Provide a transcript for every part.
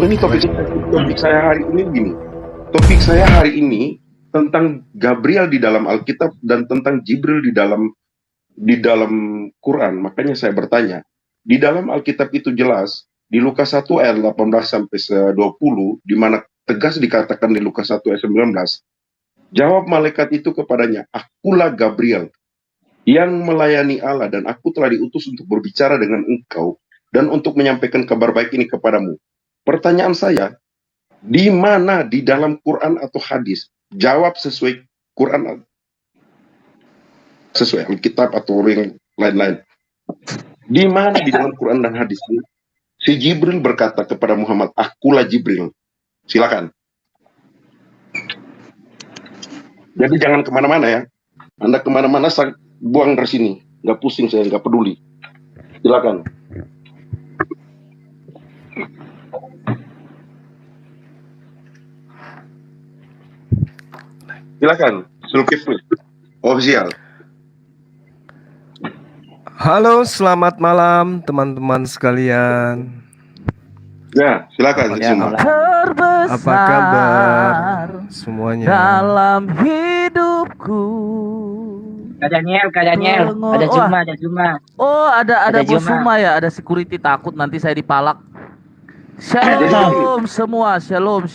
Ini topik saya hari ini gini. Topik saya hari ini tentang Gabriel di dalam Alkitab dan tentang Jibril di dalam Quran. Makanya saya bertanya, di dalam Alkitab itu jelas di Lukas 1 ayat 18 sampai 20, di mana tegas dikatakan di Lukas 1 ayat 19, jawab malaikat itu kepadanya, akulah Gabriel yang melayani Allah dan aku telah diutus untuk berbicara dengan engkau dan untuk menyampaikan kabar baik ini kepadamu. Pertanyaan saya, di mana di dalam Quran atau hadis? Jawab sesuai Quran, sesuai Alkitab atau yang lain-lain. Di mana di dalam Quran dan hadis ini si Jibril berkata kepada Muhammad, akulah Jibril. Silakan. Jadi jangan kemana-mana ya. Anda kemana-mana saya buang dari sini. Nggak pusing saya, nggak peduli. Silakan. Silakan. Zulkifli. Official. Halo, selamat malam teman-teman sekalian. Ya, silakan semua. Apa kabar semuanya? Dalam hidupku. Kak Daniel, ada Juma. Oh, ada Bos Juma. Suma ya, ada security, takut nanti saya dipalak. Shalom semua, shalom.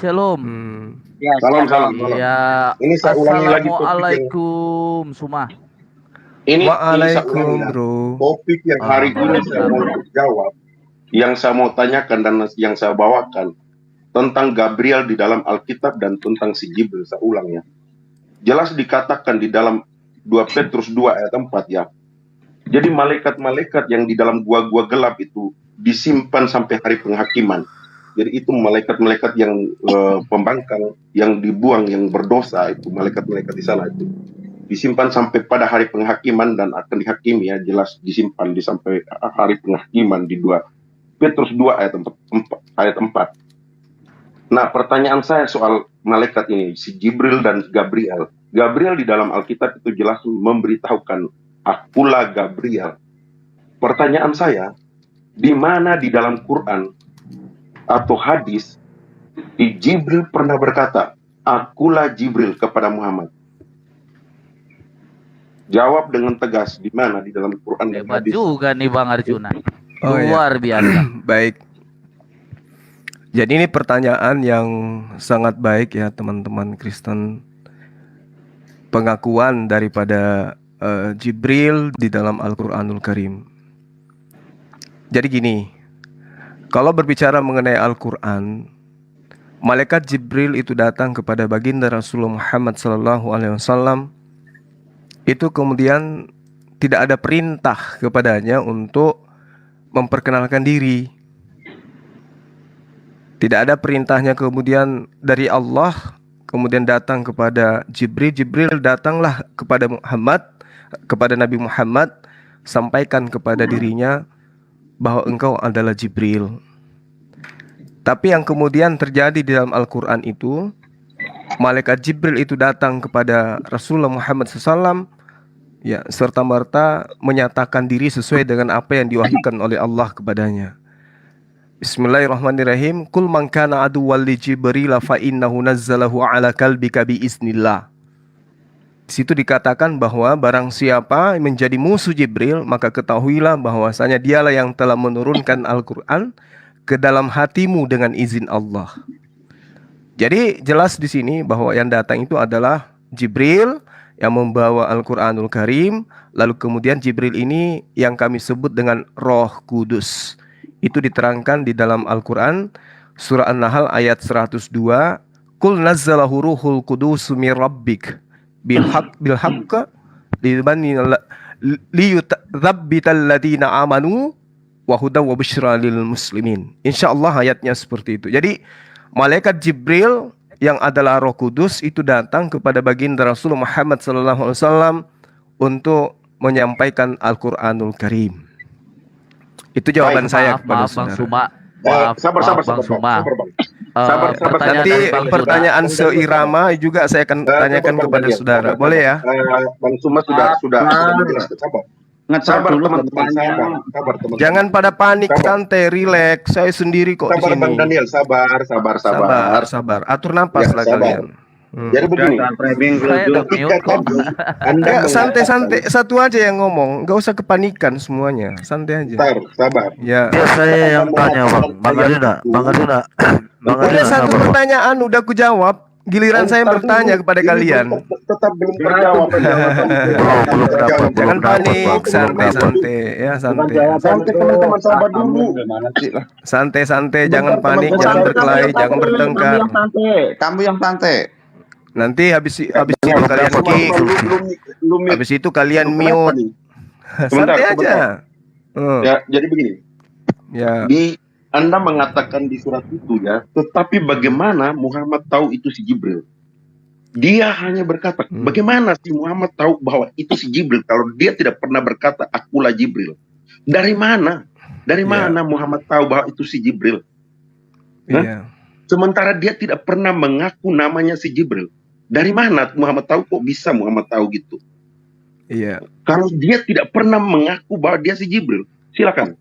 Ya, Salam. Ya, Ini saya ulangi lagi topik assalamualaikum Suma. ini Waalaikumsalam, saya ulangi, bro. topik yang hari ini saya mau jawab, yang saya mau tanyakan dan yang saya bawakan tentang Gabriel di dalam Alkitab dan tentang si Jibril. Saya ulang ya. Jelas dikatakan di dalam 2 Petrus 2 ayat 4 ya. Jadi malaikat-malaikat yang di dalam gua-gua gelap itu disimpan sampai hari penghakiman. Jadi itu malaikat-malaikat yang pembangkang, yang dibuang, yang berdosa, itu malaikat-malaikat di sana itu disimpan sampai pada hari penghakiman dan akan dihakimi ya, jelas disimpan di sampai hari penghakiman di 2 Petrus 2 ayat 4. Nah, pertanyaan saya soal malaikat ini, si Jibril dan Gabriel. Gabriel di dalam Alkitab itu jelas memberitahukan, akulah Gabriel. Pertanyaan saya, di mana di dalam Quran atau hadis di Jibril pernah berkata, akulah Jibril kepada Muhammad? Jawab dengan tegas, di mana di dalam Quran dan Hebat hadis. juga nih Bang Arjuna. Oh, iya. Luar biasa. Baik. Jadi ini pertanyaan yang sangat baik ya teman-teman Kristen. Pengakuan daripada Jibril di dalam Al-Quranul Karim. Jadi gini, kalau berbicara mengenai Al-Quran, malaikat Jibril itu datang kepada baginda Rasulullah Muhammad SAW. Itu kemudian tidak ada perintah kepadanya untuk memperkenalkan diri. Tidak ada perintahnya kemudian dari Allah kemudian datang kepada Jibril. Jibril datanglah kepada Muhammad, kepada Nabi Muhammad, sampaikan kepada dirinya bahwa engkau adalah Jibril. Tapi yang kemudian terjadi di dalam Al-Quran itu, malaikat Jibril itu datang kepada Rasulullah Muhammad SAW, ya, serta-merta menyatakan diri sesuai dengan apa yang diwahyukan oleh Allah kepadanya. Bismillahirrahmanirrahim. Kul man kana aduwwan li Jibril fa innahu nazzalahu ala qalbika bi iznillah. Di situ dikatakan bahwa barang siapa menjadi musuh Jibril, maka ketahuilah bahwasanya dialah yang telah menurunkan Al-Qur'an ke dalam hatimu dengan izin Allah. Jadi jelas di sini bahwa yang datang itu adalah Jibril yang membawa Al-Quranul Karim. Lalu kemudian Jibril ini yang kami sebut dengan Roh Kudus. Itu diterangkan di dalam Al-Quran surah An-Nahl ayat 102. Qul nazzalahu ruhul qudus min rabbik bil haqq liyuthabbital ladina amanu wa hudaw wa busyra lil muslimin. Insyaallah ayatnya seperti itu. Jadi malaikat Jibril yang adalah Roh Kudus itu datang kepada baginda Rasulullah Muhammad SAW untuk menyampaikan Al-Quranul Karim. Itu jawaban saya kepada Maaf Bang saudara. Suma. Sabar, Bang Suma. Nanti pertanyaan seirama juga saya akan tanyakan kepada saudara. Boleh ya? Bang Suma sudah menjelaskan. Sabar. ngecat Sabar dulu teman-teman, depannya. sabar teman-teman. Jangan pada panik, Sabar. santai, relax. Saya sendiri kok di Sabar sini. Bang Daniel, sabar. Sabar. Atur napas Ya, lah sabar. kalian. Jadi begini, Jangan framing Saya udah ketika mute kok. tadi Anda Ya, mengatakan, santai, satu aja yang ngomong, nggak usah kepanikan semuanya, santai aja. Bentar, sabar. Ya, Ya saya yang tanya Bang Arjuna. udah satu sabar, Bang. pertanyaan udah ku jawab, giliran saya bertanya kepada kalian. Tetap belum terjawab. Belum dapat. Jangan Belum panik, dapat, Bang. santai, ya santai. Santai teman-teman, sabar dulu. Santai, jangan panik, jangan berkelahi, jangan bertengkar. Kamu yang santai. Nanti habis itu kalian kick, habis itu kalian mute. Santai aja. Ya, jadi begini. Ya, Anda mengatakan di surat itu ya, tetapi bagaimana Muhammad tahu itu si Jibril? Dia hanya berkata, bagaimana si Muhammad tahu bahwa itu si Jibril kalau dia tidak pernah berkata akulah Jibril? Dari mana? Dari mana Muhammad tahu bahwa itu si Jibril? iya. Sementara dia tidak pernah mengaku namanya si Jibril. Dari mana Muhammad tahu? Kok bisa Muhammad tahu gitu? Iya. Kalau dia tidak pernah mengaku bahwa dia si Jibril, silakan.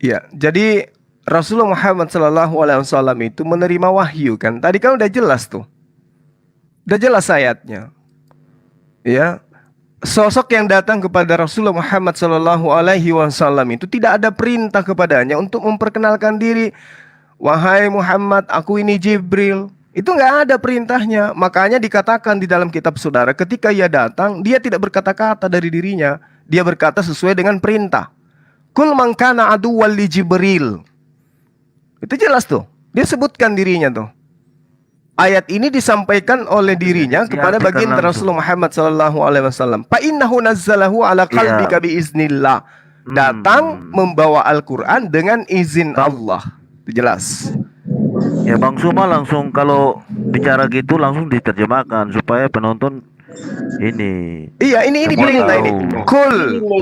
Iya, jadi Rasulullah Muhammad SAW itu menerima wahyu kan. Tadi kan udah jelas tuh. Udah jelas ayatnya. Ya. Sosok yang datang kepada Rasulullah Muhammad SAW itu tidak ada perintah kepadanya untuk memperkenalkan diri. Wahai Muhammad, aku ini Jibril. Itu nggak ada perintahnya. Makanya dikatakan di dalam kitab saudara, ketika ia datang, dia tidak berkata-kata dari dirinya. Dia berkata sesuai dengan perintah. Kul man kana aduwwan li Jibril. Itu jelas tuh. Dia sebutkan dirinya tuh. Ayat ini disampaikan oleh dirinya kepada baginda Rasulullah Muhammad SAW. Fa innahu nazzalahu ala qalbika biiznillah. Datang membawa Al-Quran dengan izin Allah. Itu jelas. Ya Bang Suma langsung kalau bicara gitu langsung diterjemahkan supaya penonton ini. Iya, ini Semua perintah tahu. ini. Kul,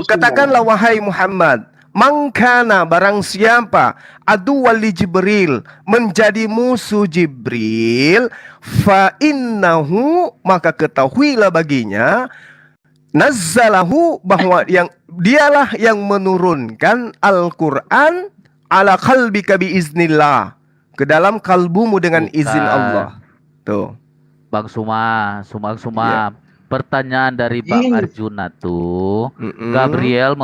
katakanlah wahai Muhammad, mangkana barang siapa aduwwan li Jibril, menjadi musuh Jibril, fa innahu, maka ketahuilah baginya, nazzalahu, bahwa dialah yang menurunkan Al-Quran ala qalbika biiznillah, ke dalam kalbumu dengan izin Allah. Tuh. Bang Suma. Pertanyaan dari Bang Arjuna tuh, Gabriel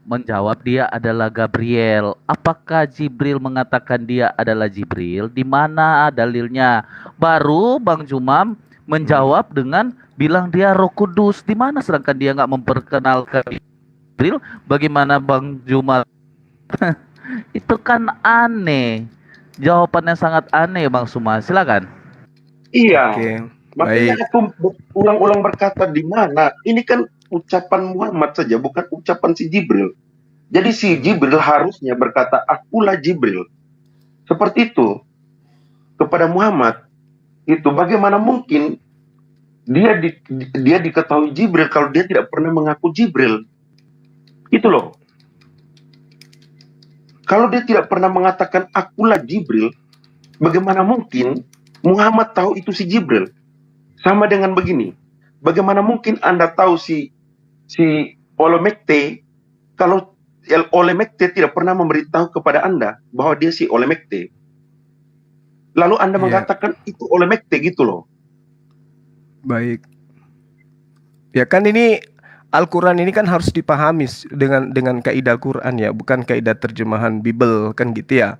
menjawab dia adalah Gabriel. Apakah Jibril mengatakan dia adalah Jibril? Di mana dalilnya? Baru Bang Jumam menjawab dengan bilang dia Roh Kudus. Di mana sedangkan dia nggak memperkenalkan Jibril? Bagaimana Bang Jumam? Itu kan aneh. Jawabannya sangat aneh Bang Suma. Silakan. Iya. Oke. Makanya Baik. aku ulang-ulang berkata di mana. Ini kan ucapan Muhammad saja, bukan ucapan si Jibril. Jadi si Jibril harusnya berkata, akulah Jibril. Seperti itu. Kepada Muhammad. Itu bagaimana mungkin dia diketahui Jibril kalau dia tidak pernah mengaku Jibril. Itu loh. Kalau dia tidak pernah mengatakan akulah Jibril, bagaimana mungkin Muhammad tahu itu si Jibril? Sama dengan begini. Bagaimana mungkin Anda tahu si Olemekte kalau Olemekte tidak pernah memberitahu kepada Anda bahwa dia si Olemekte? Lalu Anda mengatakan itu Olemekte gitu loh. Baik. Ya kan ini Al-Quran ini kan harus dipahami dengan kaidah Quran ya, bukan kaidah terjemahan Bible kan gitu ya.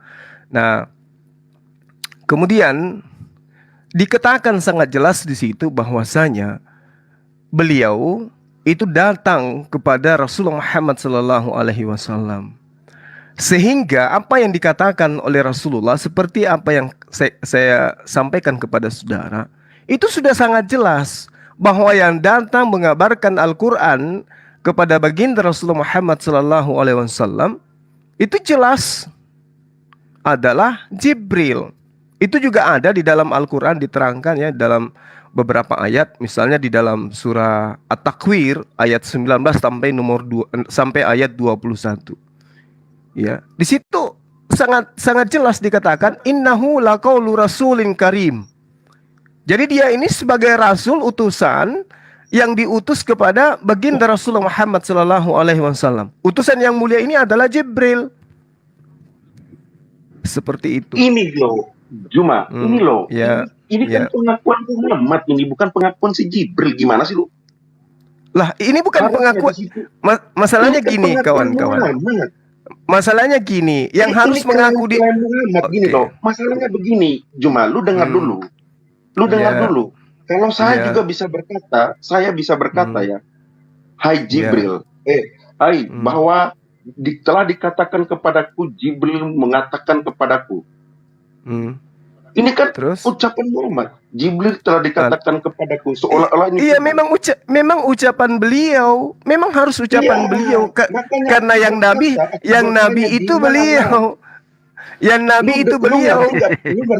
Nah, kemudian dikatakan sangat jelas di situ bahwasanya beliau itu datang kepada Rasulullah Muhammad SAW. Sehingga apa yang dikatakan oleh Rasulullah seperti apa yang saya sampaikan kepada saudara, itu sudah sangat jelas bahwa yang datang mengabarkan Al-Quran kepada baginda Rasulullah Muhammad SAW itu jelas adalah Jibril. Itu juga ada di dalam Al-Quran diterangkan ya dalam beberapa ayat, misalnya di dalam surah At-Takwir ayat 19 sampai ayat 21. Ya, di situ sangat jelas dikatakan innahu laqaulu rasulin karim. Jadi dia ini sebagai rasul utusan yang diutus kepada baginda Rasulullah Muhammad sallallahu alaihi wasallam. Utusan yang mulia ini adalah Jibril. Seperti itu. Ini loh, Juma, ini loh. Ya. Ini kan pengakuan Muhammad ini, bukan pengakuan si Jibril. Gimana sih lu? Lah, ini bukan pengakuan. Masalahnya gini, kawan-kawan. Masalahnya gini, yang harus mengaku di Muhammad gini loh. Masalahnya begini, Juma, lu dengar dulu. Lu dengar dulu. Kalau saya juga bisa berkata, ya, hai Jibril, bahwa telah dikatakan kepadaku, Jibril mengatakan kepadaku. Ini kan ucapan Muhammad. Jibril telah dikatakan kepadaku, seolah-olah ini. Iya, memang ucapan beliau, memang harus ucapan beliau, karena yang nabi itu beliau. Yang nabi itu beliau,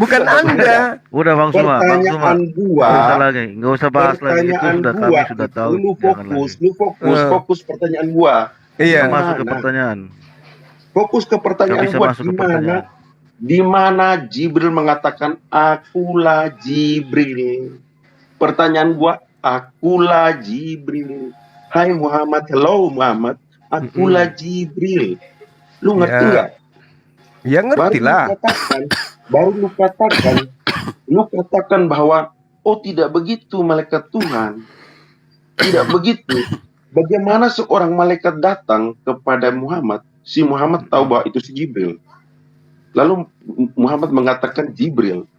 bukan Anda. Udah Bang Suma, nggak usah bahas lagi, itu kami sudah tahu. Lu fokus pertanyaan gua. Iya. Masuk ke pertanyaan. Fokus ke pertanyaan gua, di mana Jibril mengatakan akulah Jibril. Pertanyaan gua, akulah Jibril. Hai Muhammad, hello Muhammad, akulah Jibril. Lu ngerti nggak? Ya ngerti lah. Baru lu katakan bahwa oh tidak begitu malaikat Tuhan. Tidak begitu. Bagaimana seorang malaikat datang kepada Muhammad, si Muhammad tahu bahwa itu si Jibril. Lalu Muhammad mengatakan Jibril.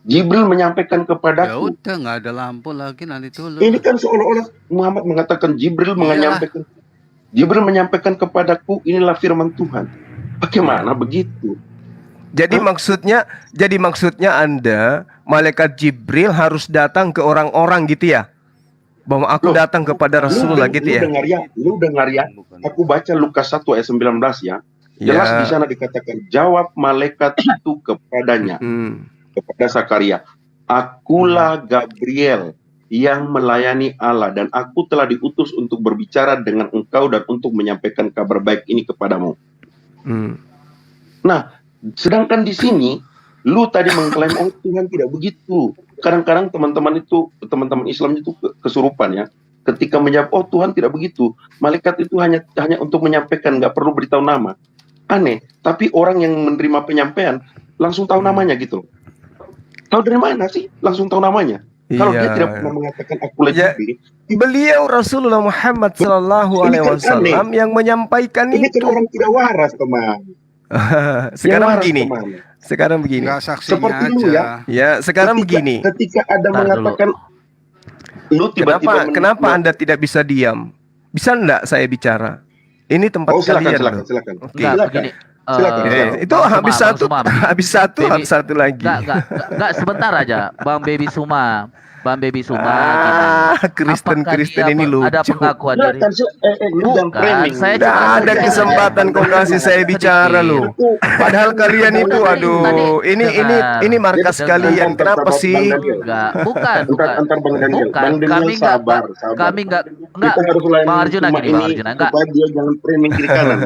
Jibril menyampaikan kepadaku. Ya udah, nggak ada lampu lagi nanti dulu. Ini kan seolah-olah Muhammad mengatakan Jibril menyampaikan kepadaku, inilah firman Tuhan. Bagaimana begitu? Jadi maksudnya Anda, malaikat Jibril harus datang ke orang-orang gitu ya? Bahwa aku datang kepada Rasulullah gitu ya? Lu dengar ya. Aku baca Lukas 1 ayat 19 ya. Jelas di sana dikatakan, jawab malaikat itu kepadanya, kepada Zakaria, akulah Gabriel yang melayani Allah, dan aku telah diutus untuk berbicara dengan engkau dan untuk menyampaikan kabar baik ini kepadamu. Nah, sedangkan di sini lu tadi mengklaim oh Tuhan tidak begitu. Kadang-kadang teman-teman Islam itu kesurupan ya. Ketika menjawab oh Tuhan tidak begitu, malaikat itu hanya untuk menyampaikan, nggak perlu beritahu nama. Aneh, tapi orang yang menerima penyampaian langsung tahu namanya gitu. Tahu dari mana sih? Langsung tahu namanya. Kalau dia tidak pernah mengatakan aku lagi beliau Rasulullah Muhammad sallallahu alaihi wasallam yang menyampaikan ini itu. Ini kan orang tidak waras, teman. Sekarang begini. Seperti aja. lu ya. Ya, sekarang begini. Ketika ada mengatakan lu tiba-tiba kenapa Anda tidak bisa diam? Bisa enggak saya bicara? Ini tempat kalian. Silakan. Oke. Silakan. Itu habis satu lagi. Enggak, sebentar aja, Bang Baby Suma. Kristen ini lucu. Ada pengakuan dari saya ada kesempatan kau kasih saya bicara loh. Padahal kalian itu aduh, ini markas kalian. Kenapa sih? Bukan. Kami enggak. Bang Arjuna enggak. Dia jangan framing kiri kanan.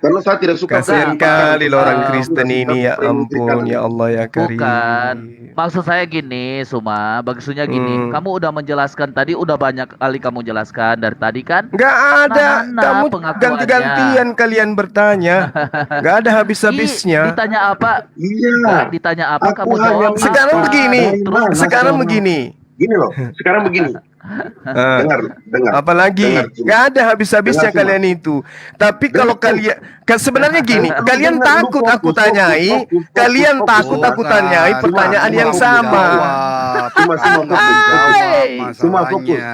Karena saya tidak suka. Kasian kali orang Kristen ini, ya ampun, ya Allah ya Karim. Bukan, maksud saya gini, Suma, maksudnya gini, kamu udah menjelaskan tadi, udah banyak kali kamu jelaskan dari tadi kan? Nggak ada, kamu ganti-gantian kalian bertanya, nggak ada habis-habisnya. Ditanya apa? Iya. Ditanya apa? Kamu jawab. Sekarang begini. Gini loh, sekarang begini. Dengar. Apalagi nggak ada habis-habisnya kalian itu. Tapi kalau kalian sebenarnya gini, kalian takut aku tanyai pertanyaan yang sama. Cuma fokus.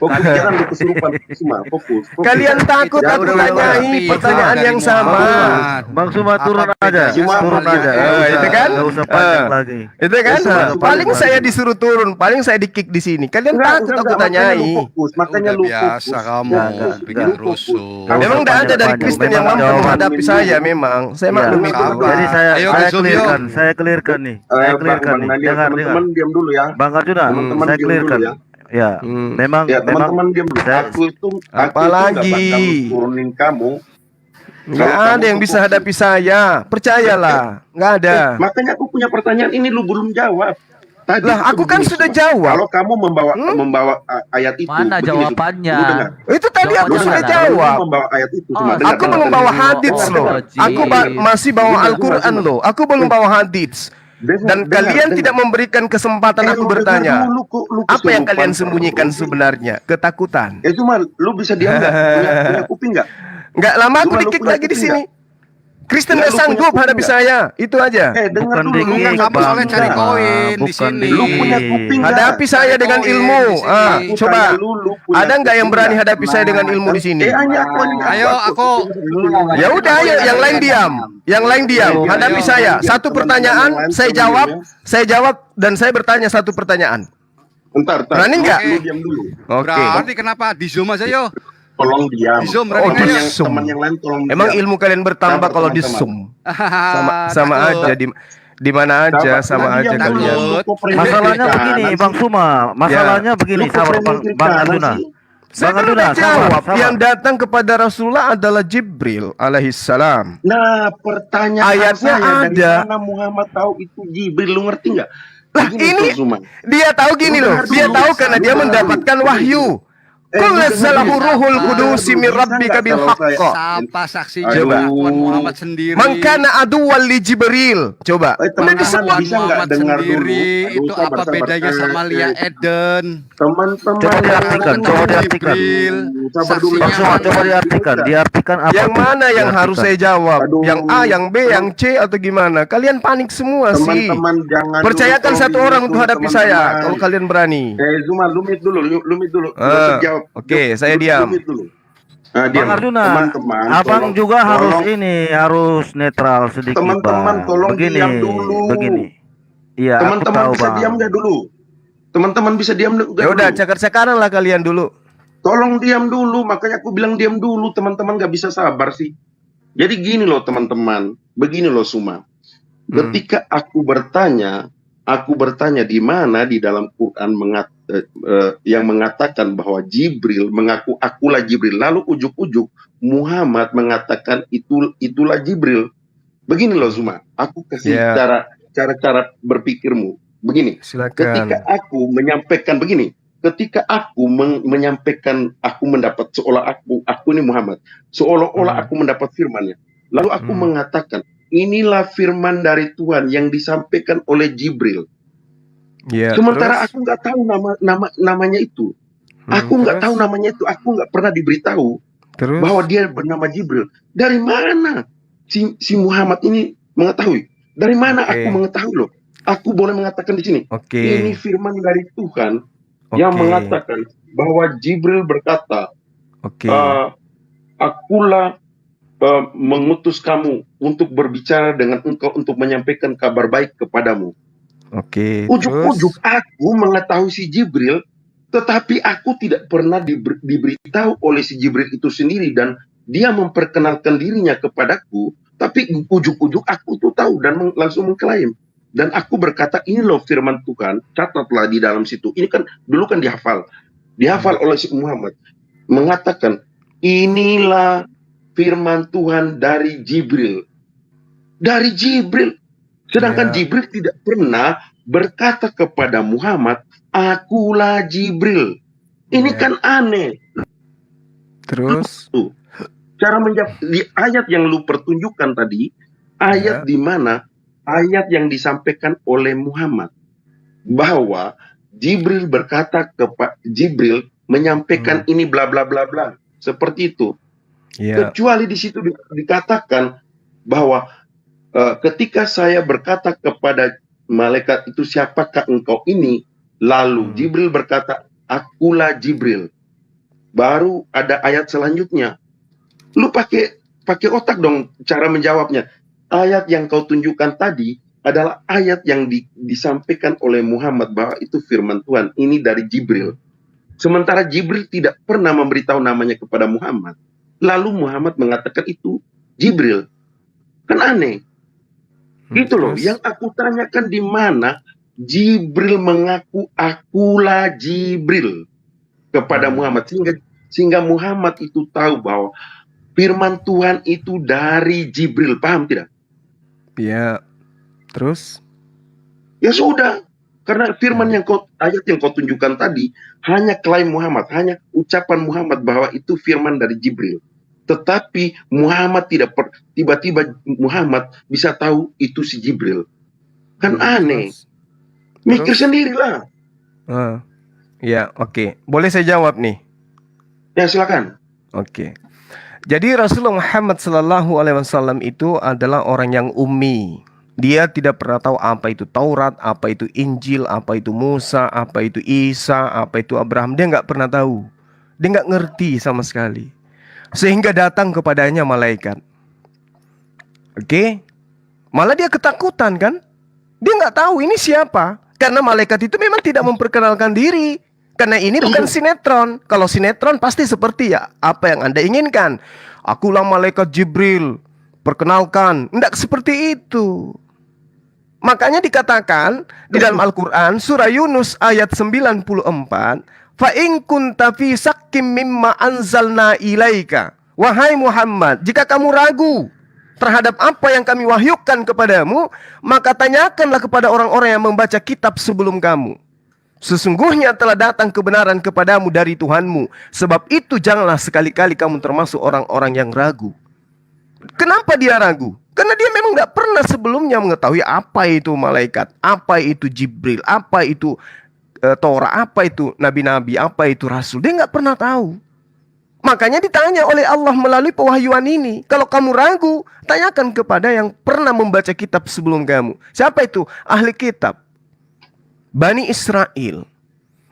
Jangan lu kesurupan. Cuma fokus. Kalian takut aku tanyai pertanyaan yang sama. Bang Suma turun aja. Itu kan? Nggak usah panjang lagi. Itu kan? Paling saya disuruh turun, paling saya di-kick di sini. Kalian takut aku tanyai. Makanya lu biasa kamu bikin rusuh. Memang tidak ada dari Kristen yang mampu menghadapi saya. Memang saya maklum itu. Jadi saya clearkan nih. Dengar. Teman-teman diam dulu ya. Bang Arjuna, saya clearkan. Ya, memang teman-teman diam dulu. Aku itu apalagi turunin kamu. Nggak ada yang bisa hadapi saya. Percayalah, nggak ada. Makanya aku punya pertanyaan ini lu belum jawab. tadi. Lah, aku kan begini, sudah Suma. jawab. Kalau kamu membawa ayat itu, Mana begini, Suma. jawabannya? Lu dengar. Itu tadi aku Jawabannya sudah mana? jawab. Lu membawa ayat itu, Suma. Oh, Dengar, Aku dengar, belum dengar. bawa hadits Oh, loh. Jib. Aku masih bawa Dengar, Al-Quran dengar. loh. Aku belum bawa hadits. Dan kalian tidak memberikan kesempatan aku bertanya. Apa yang kalian sembunyikan sebenarnya? Ketakutan. Cuma lu bisa diam nggak? Punya kuping nggak? Nggak lama aku Cuma lu dikik punya lagi di kuping sini. Kristen Nggak, nggak lu punya sanggup kuping hadapi nggak? saya. Itu aja. Dengar Bukan dulu. Lu dikik, nggak kamu soalnya cari bisa. koin di bukan sini. dikik. Lu punya kuping nggak? Hadapi saya dengan Koin ilmu. di sini. Aku Coba. tanya lu punya Ada nggak yang kuping berani nggak? hadapi saya dengan ilmu di sini? Hanya aku ini. Ayo, aku. Ya udah, ayo yang lain diam. Yang lain diam. Ayo, Hadapi ayo. saya. Satu Teman-teman pertanyaan, yang lain saya tolong jawab, diam. saya jawab dan saya bertanya satu pertanyaan. Entar. Berani nggak? Lu diam dulu. Oke. Berarti kenapa? Di Zoom aja yo. Tolong diam. Di Zoom, Oh, berani di nggak, yo? Zoom. Teman yang lain tolong Emang diam. ilmu kalian bertambah Sabar, kalau di teman-teman. Zoom? Sama Takut. aja di mana aja sama aja kalian. Masalahnya begini, Bang Suma. Masalahnya begini, sabar Bang Arjuna. Saya Bang kan Arjuna, udah jawab. sabar. Yang datang kepada Rasulullah adalah Jibril alaihissalam. Nah, pertanyaan Ayatnya saya dari ada. mana Muhammad tahu itu Jibril? Lu ngerti nggak? Lah, Begini, ini Bang Zuma. dia tahu gini loh. Dia tahu karena dia mendapatkan wahyu. Qul nazzalahu ruhul qudus min rabbika bil haqq. Siapa saksinya Coba. pengakuan Muhammad sendiri? Man kana aduwwan li Jibril. Coba. Udah teman-teman, disebut. Pengakuan bisa nggak Muhammad dengar sendiri dulu? itu Aduh, apa sabar. bedanya sama Lia Eden? Teman-teman Coba yang diartikan, lain, coba diartikan. Jibril, Sabar dulu. Bang Suma, saksinya coba diartikan apa Yang tuh? mana yang harus saya jawab? Aduh. Yang A, yang B, yang C atau gimana? Kalian panik semua sih. Teman-teman jangan Percayakan dulu, satu tolong orang dulu, untuk hadapi teman-teman. saya kalau kalian berani. Zuma, lumit dulu. Nggak Ah, usah jawab. oke, saya diam. Lumit dulu. Diam. Bang Arjuna, Teman-teman, abang tolong- juga harus tolong- harus netral sedikit, Teman-teman, Bang. tolong Begini, diam dulu. begini. Iya, aku Teman-teman tahu, bisa Bang. diam nggak dulu? Teman-teman bisa diam nggak Ya udah, dulu? cakar-cakaran lah kalian dulu. Tolong diam dulu, makanya aku bilang diam dulu, teman-teman nggak bisa sabar sih. Jadi gini loh teman-teman, begini loh Suma. Ketika aku bertanya di mana di dalam Quran yang mengatakan bahwa Jibril mengaku akulah Jibril, lalu ujuk-ujuk Muhammad mengatakan itulah Jibril. Begini loh Suma, aku kasih Ya. cara berpikirmu. Begini, ketika Silakan. aku menyampaikan begini, ketika aku menyampaikan, aku mendapat seolah aku ini Muhammad, seolah-olah aku mendapat firman-Nya. Lalu aku mengatakan, inilah firman dari Tuhan yang disampaikan oleh Jibril. Ya, Sementara terus? aku nggak tahu namanya itu. Aku nggak terus? tahu namanya itu. Aku nggak pernah diberitahu Terus? bahwa dia bernama Jibril. Dari mana si Muhammad ini mengetahui? Dari mana Oke. aku mengetahui loh? Aku boleh mengatakan di sini. Oke. Ini firman dari Tuhan yang Oke. mengatakan bahwa Jibril berkata, Oke. akulah mengutus kamu untuk berbicara dengan engkau untuk menyampaikan kabar baik kepadamu. Oke. Ujuk-ujuk Terus? aku mengetahui si Jibril, tetapi aku tidak pernah diberitahu oleh si Jibril itu sendiri dan dia memperkenalkan dirinya kepadaku, tapi ujuk-ujuk aku tuh tahu dan langsung mengklaim. Dan aku berkata, ini loh firman Tuhan, catatlah di dalam situ. Ini kan dulu kan dihafal oleh si Muhammad, mengatakan inilah firman Tuhan dari Jibril. Dari Jibril. Sedangkan Ya. Jibril tidak pernah berkata kepada Muhammad, akulah Jibril. Ini Ya. kan aneh. Terus? Tuh. Cara menjawab di ayat yang lu pertunjukkan tadi, ayat Ya. di mana ayat yang disampaikan oleh Muhammad bahwa Jibril berkata kepada Jibril menyampaikan ini bla bla bla bla. Seperti itu. Ya. Kecuali di situ dikatakan bahwa ketika saya berkata kepada malaikat itu, siapakah engkau ini? Lalu Jibril berkata, akulah Jibril. Baru ada ayat selanjutnya. Lu pakai otak dong cara menjawabnya. Ayat yang kau tunjukkan tadi adalah ayat yang disampaikan oleh Muhammad bahwa itu firman Tuhan. Ini dari Jibril. Sementara Jibril tidak pernah memberitahu namanya kepada Muhammad. Lalu Muhammad mengatakan itu Jibril. Kan aneh. Gitu loh. Terus? Yang aku tanyakan di mana Jibril mengaku akulah Jibril kepada Muhammad. Sehingga Muhammad itu tahu bahwa firman Tuhan itu dari Jibril. Paham tidak? Ya. Terus? Ya sudah. Karena firman ayat yang kau tunjukkan tadi hanya klaim Muhammad, hanya ucapan Muhammad bahwa itu firman dari Jibril. Tetapi Muhammad tiba-tiba Muhammad bisa tahu itu si Jibril. Kan aneh. Mikir sendirilah. Ya, oke. Boleh saya jawab nih? Ya, silakan. Oke. Jadi Rasulullah Muhammad SAW itu adalah orang yang ummi. Dia tidak pernah tahu apa itu Taurat, apa itu Injil, apa itu Musa, apa itu Isa, apa itu Abraham. Dia nggak pernah tahu. Dia nggak ngerti sama sekali. Sehingga datang kepadanya malaikat. Oke? Malah dia ketakutan kan? Dia nggak tahu ini siapa. Karena malaikat itu memang tidak memperkenalkan diri. Karena ini bukan sinetron. Kalau sinetron pasti seperti ya apa yang Anda inginkan. Akulah malaikat Jibril. Perkenalkan. Tidak seperti itu. Makanya dikatakan di dalam Al-Quran surah Yunus ayat 94, fa in kunta fi sakkim mimma anzalna ilaika. Wahai Muhammad, jika kamu ragu terhadap apa yang kami wahyukan kepadamu, maka tanyakanlah kepada orang-orang yang membaca kitab sebelum kamu. Sesungguhnya telah datang kebenaran kepadamu dari Tuhanmu. Sebab itu janganlah sekali-kali kamu termasuk orang-orang yang ragu. Kenapa dia ragu? Karena dia memang tidak pernah sebelumnya mengetahui apa itu malaikat, apa itu Jibril, apa itu Torah, apa itu nabi-nabi, apa itu rasul. Dia nggak pernah tahu. Makanya ditanya oleh Allah melalui pewahyuan ini. Kalau kamu ragu, tanyakan kepada yang pernah membaca kitab sebelum kamu. Siapa itu? Ahli kitab. Bani Israel.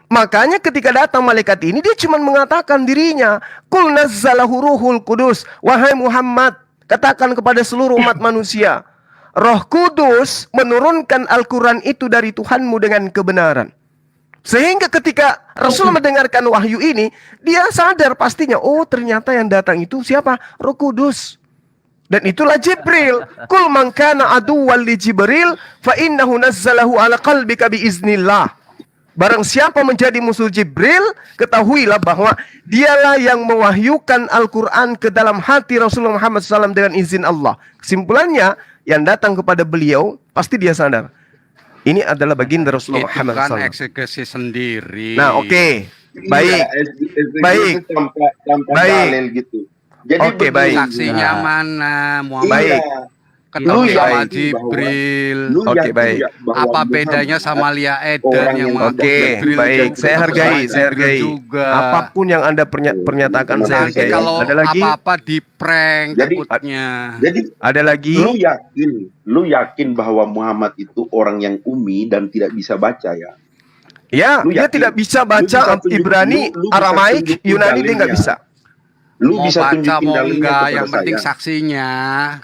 Makanya ketika datang malaikat ini, dia cuma mengatakan dirinya, Qul nazzalahu ruhul kudus. Wahai Muhammad, katakan kepada seluruh umat manusia, Roh Kudus menurunkan Al-Quran itu dari Tuhanmu dengan kebenaran. Sehingga ketika Rasul mendengarkan wahyu ini, dia sadar pastinya, oh ternyata yang datang itu siapa? Roh Kudus. Dan itulah Jibril. Kul man kana aduwwan li Jibril fa innahu nazzalahu ala qalbika biiznillah. Barang siapa menjadi musuh Jibril, ketahuilah bahwa dialah yang mewahyukan Al-Quran ke dalam hati Rasulullah Muhammad SAW dengan izin Allah. Kesimpulannya, yang datang kepada beliau, pasti dia sadar. Ini adalah baginda Rasulullah Muhammad Itu kan SAW. eksekusi sendiri. Nah, oke. Baik. Baik. Tanpa Baik. dalil gitu. Jadi Oke, baik. Saksinya Nah. mana? Iya. Muhammad Baik. ketemu Oke, sama baik. Jibril. Lu Oke, yakin baik. nggak bahwa Apa Muhammad bedanya sama Lia Eden orang yang yang- mengaku Oke, Jibril baik. juga Saya hargai, Jibril saya hargai. juga. Apapun yang Anda pernyataan, saya Nanti hargai. kalau Ada lagi? apa-apa di prank Jadi- takutnya. Jadi Ada lagi? lu yakin bahwa Muhammad itu orang yang umi dan tidak bisa baca ya? Ya, Lu dia yakin? tidak bisa Lu baca bisa tunjuk- Ibrani, lu bisa Aramaik, tunjukin Yunani dia nggak dalilnya. bisa. Lu Mau bisa baca tunjukin mau dalilnya enggak, kepada yang penting saya. saksinya.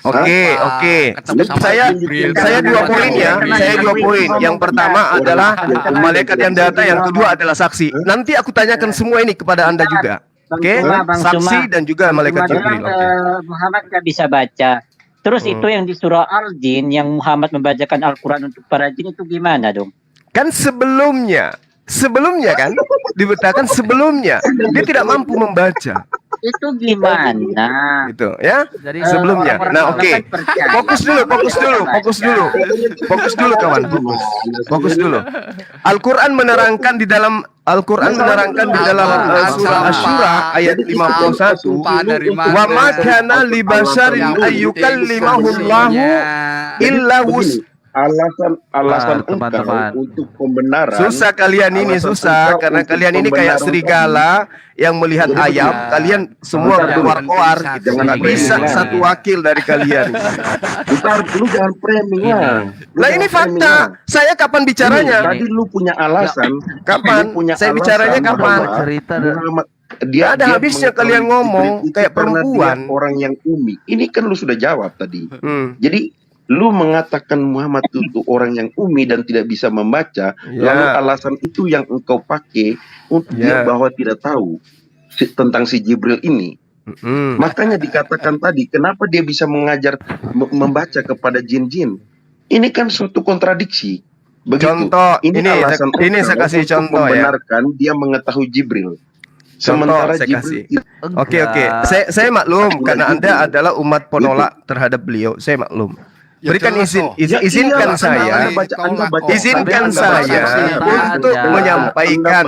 Oke, Siapa? oke. Ketemu sama Saya Jibril. saya dua Ketemu poin ya. Jibril. Saya dua poin. Yang pertama adalah malaikat yang datang, yang kedua adalah saksi. Nanti aku tanyakan semua ini kepada Anda juga. Oke? Bang Saksi Suma. dan juga malaikat Cuma Jibril. bilang, Oke. Muhammad nggak bisa baca. Terus itu yang di surah Al-Jin yang Muhammad membacakan Al-Quran untuk para jin itu gimana dong? Kan sebelumnya kan diberitakan sebelumnya dia tidak mampu membaca. Itu gimana? Gitu ya. Jadi Sebelumnya. Nah, oke. Fokus dulu kawan. Fokus dulu. Al-Quran menerangkan di dalam surah Asy-Syura ayat 51, wa ma kana li basharin ayyukallimahullahu illa wus. Alasan Nah, engkau teman-teman. untuk pembenaran. Susah kalian ini, alasan susah engkau karena untuk kalian ini kayak pembenaran serigala yang melihat ayam. Kalian semua Jangan berkoar-koar gitu. jangan Nggak bisa framing. satu wakil dari kalian. Lu jangan framing lah. Lu Lah jangan ini framing fakta. lah. Saya kapan bicaranya? Tadi lu punya alasan. Kapan? Lu punya Saya alasan bicaranya kapan? bahwa Cerita Muhammad, Nggak ada habisnya mengetahui kalian ngomong Jibril itu kayak karena perempuan. dia orang yang umi. Ini kan lu sudah jawab tadi. Hmm. Jadi lu mengatakan Muhammad itu orang yang umi dan tidak bisa membaca, Ya. lalu alasan itu yang engkau pakai untuk dia Ya. bahwa tidak tahu tentang si Jibril ini. Hmm. Makanya dikatakan tadi, kenapa dia bisa mengajar membaca kepada jin-jin? Ini kan suatu kontradiksi. Begitu. Contoh, ini alasan ini saya engkau kasih untuk contoh ya. membenarkan dia mengetahui Jibril. Sementara saya Jibril kasih. Oke. Saya maklum karena Anda adalah umat penolak terhadap beliau. Saya maklum. Ya berikan jelas izin, toh. izinkan iyalah, saya, Anda baca. izinkan Anda saya baca. untuk Anda. menyampaikan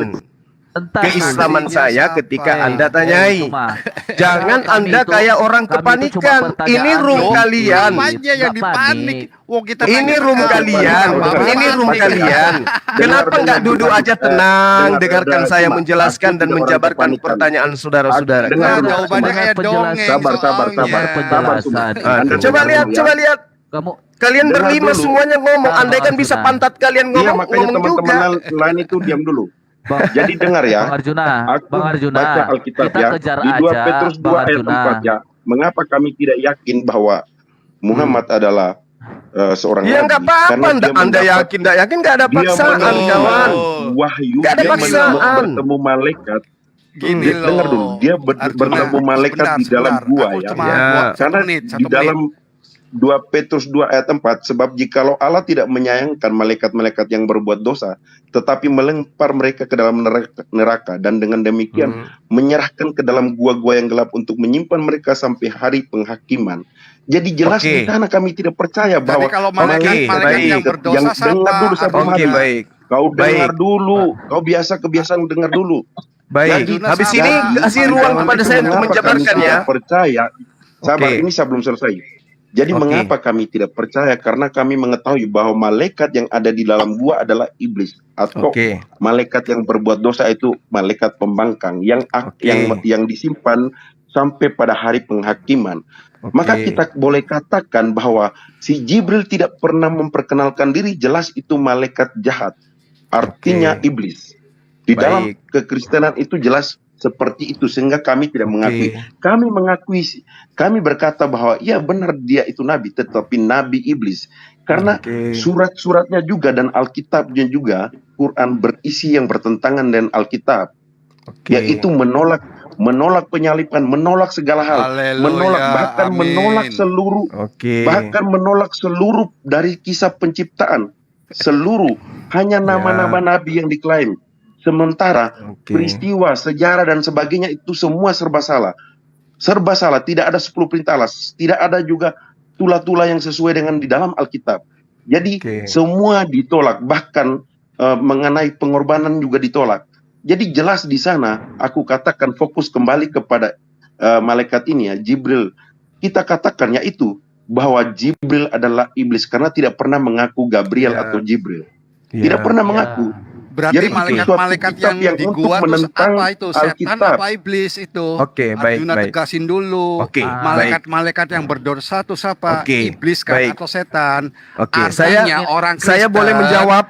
Tentang keislaman saksinya saya siapa? ketika Anda tanyai. Cuma Jangan kami Anda itu- kayak orang kami itu cuma kepanikan. pertanyaan Ini room loh. kalian. Apanya yang Nggak dipanik? panik. Wong kita Ini tanya room sekarang. kalian. Apa-apa Ini room panik. kalian. Kenapa nggak duduk aja tenang, dengarkan saya Cuma, menjelaskan aku dan tidak menjabarkan orang kepanikan. pertanyaan saudara-saudara. Dengar Nah, dulu. jawabannya Semangat kayak penjelasan. dongeng Sabar, sabar, soalnya. sabar. Penjelasan. Anda Coba dengar lihat, dulu ya. coba lihat. Kamu Kalian Dengar berlima dulu. semuanya ngomong. Sabar, Andai kan bisa Arjuna. pantat kalian Iya, ngomong, makanya ngomong teman-teman juga. lain itu diam dulu. Bang, Jadi dengar ya. Bang Arjuna, Aku Bang Arjuna, baca Alkitab kita ya. kejar Di 2 aja, Petrus 2 Bang ayat Arjuna. 4 ya. Mengapa kami tidak yakin bahwa Muhammad adalah seorang Ya nabi? nggak apa-apa. Karena dia Anda mendapat- yakin, nggak yakin, nggak ada dia paksaan, menerima kawan. wahyu, Nggak ada dia paksaan. bertemu malaikat. Gini loh. Dengar dulu, dia Arjuna, bertemu malaikat di dalam sebentar. gua Aku ya. cuma Ya. satu Karena menit, di satu menit. dalam 2 Petrus 2 ayat 4, sebab jikalau Allah tidak menyayangkan malaikat-malaikat yang berbuat dosa, tetapi melempar mereka ke dalam neraka, dan dengan demikian menyerahkan ke dalam gua-gua yang gelap untuk menyimpan mereka sampai hari penghakiman. Jadi jelas Oke. di sana kami tidak percaya Jadi bahwa kalau Oke, malaikat baik. yang berdosa Yang dengar siapa? dulu satu Arjuna? Oke, hal. baik. Kau dengar Baik. dulu, kau kebiasaan dengar dulu. Baik. Arjuna Habis sabar. ini kasih ruang Jangan kepada saya untuk Mengapa menjabarkan kami ya. tidak percaya. Sabar, Oke. ini saya belum selesai. Jadi Oke. mengapa kami tidak percaya? Karena kami mengetahui bahwa malaikat yang ada di dalam gua adalah iblis, atau Oke. malaikat yang berbuat dosa itu malaikat pembangkang yang Oke. yang disimpan sampai pada hari penghakiman. Oke. Maka kita boleh katakan bahwa si Jibril tidak pernah memperkenalkan diri, jelas itu malaikat jahat. Artinya Oke. iblis. Di dalam Baik. kekristenan itu jelas seperti itu, sehingga kami tidak mengakui. Kami mengakui, kami berkata bahwa ya benar dia itu nabi, tetapi nabi iblis. Karena Oke. surat-suratnya juga dan Alkitabnya juga, Quran berisi yang bertentangan dengan Alkitab, Oke. yaitu menolak penyaliban, menolak segala hal, Haleluya, menolak bahkan amin. menolak seluruh, Oke. bahkan menolak seluruh dari kisah penciptaan, seluruh hanya nama-nama nabi yang diklaim. Sementara Oke. peristiwa, sejarah dan sebagainya itu semua serba salah. Serba salah, tidak ada 10 perintah Allah, tidak ada juga tula-tula yang sesuai dengan di dalam Alkitab. Jadi Oke. semua ditolak, bahkan mengenai pengorbanan juga ditolak. Jadi jelas di sana aku katakan fokus kembali kepada malaikat ini ya, Jibril. Kita katakan yaitu bahwa Jibril adalah iblis karena tidak pernah mengaku Gabriel Ya. atau Jibril. Ya. Tidak pernah Ya. mengaku. Berarti Jadi itu malaikat-malaikat suatu kitab yang yang di untuk gua itu menentang apa itu? Setan Alkitab. apa iblis itu? Oke, baik, Arjuna baik. tegasin dulu. Oke, Malaikat-malaikat yang berdosa itu siapa? Oke, Iblis kan baik. atau setan? Oke, Artinya orang Kristen, saya boleh menjawab.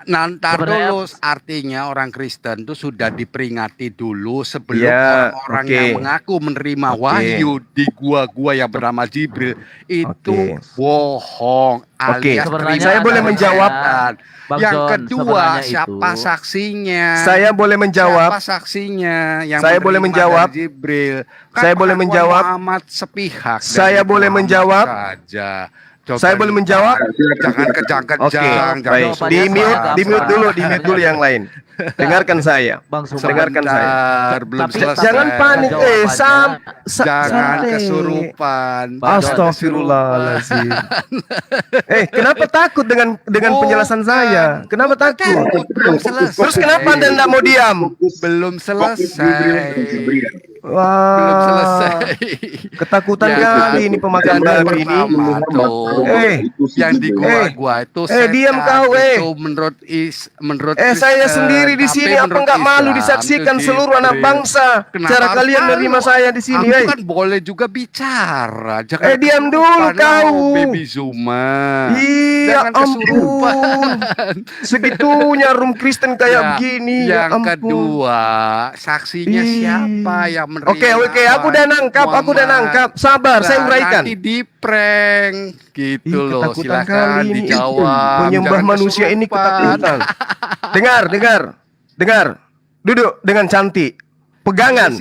Nantar Sebenarnya- dulu, artinya orang Kristen itu sudah diperingati dulu sebelum Ya, orang-orang oke. yang mengaku menerima Oke. wahyu di gua-gua yang bernama Jibril itu Oke. bohong. Oke, alias sebenarnya saya boleh terima menjawab. setan. Bang Yang John, kedua, sebenarnya siapa itu- saksinya? Saya boleh menjawab. Siapa saksinya yang Saya boleh menerima menjawab. dari Jibril? Saya boleh pengakuan menjawab. Muhammad sepihak. Saya dari boleh Muhammad menjawab. saja. Coba Saya boleh menjawab. Jangan kejang-kejang. Oke, jangan baik. Jawabannya Di mute, gampang. di mute dulu, di mute dulu yang lain. Dengarkan saya. Bang Sumar. Dengarkan saya. Sebentar, belum Tapi- selesai. Jangan panik, Jawabannya- Jangan santai. kesurupan. Bang John. Astagfirullahaladzim. Kenapa takut dengan penjelasan saya? Kenapa takut? Belum selesai. Terus kenapa Anda tidak mau diam? Belum Fokus Jibril selesai. ke Jibril. Belum Wah, selesai. ketakutan Ya, kali ini pemakan yang babi ini. pertama tuh, Itu si yang di Jibril. gua itu diam setan. kau, Itu menurut Saya Kristen. sendiri di Tapi sini apa menurut nggak malu Islam disaksikan itu seluruh anak Jibril. bangsa Kenapa cara kalian malu? menerima saya di sini? Aku kan boleh juga bicara. Jangan diam dulu kesurupan, kau. Baby Zuma. Iya Jangan kesurupan. ampun. Segitunya room Kristen kayak begini. Ya Yang ampun. kedua, saksinya Ih. siapa yang menerima? Oke, aku udah nangkap, Muhammad. Sabar, saya Nah, uraikan. Nanti di prank gitu Ih, loh. ketakutan Silakan kali ini. dijawab. Menyembah Jangan manusia ini kesurupan. ketakutan. Dengar. Duduk dengan cantik. Pegangan,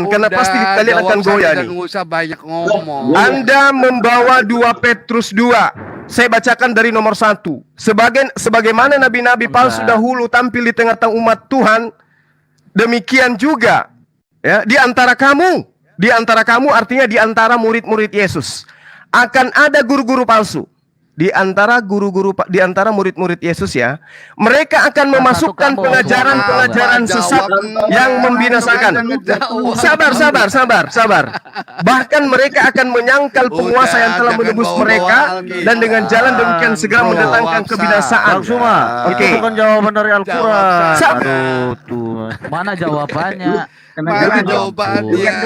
karena Udah, pasti kalian jawab akan saja goyah dan nih. nggak usah banyak ngomong. Anda membawa 2 Petrus 2. Saya bacakan dari nomor 1. Sebagaimana nabi-nabi palsu Enggak. dahulu tampil di tengah-tengah umat Tuhan, demikian juga ya di antara kamu artinya di antara murid-murid Yesus akan ada guru-guru palsu di antara di antara murid-murid Yesus ya. Mereka akan memasukkan pengajaran-pengajaran sesat yang membinasakan. Sabar. Bahkan mereka akan menyangkal penguasa yang telah menebus mereka dan dengan jalan demikian segera mendatangkan kebinasaan. Oke. Itu kan jawaban dari Al-Quran. Aduh, tuh. Mana jawabannya? Mana jawabannya? Diam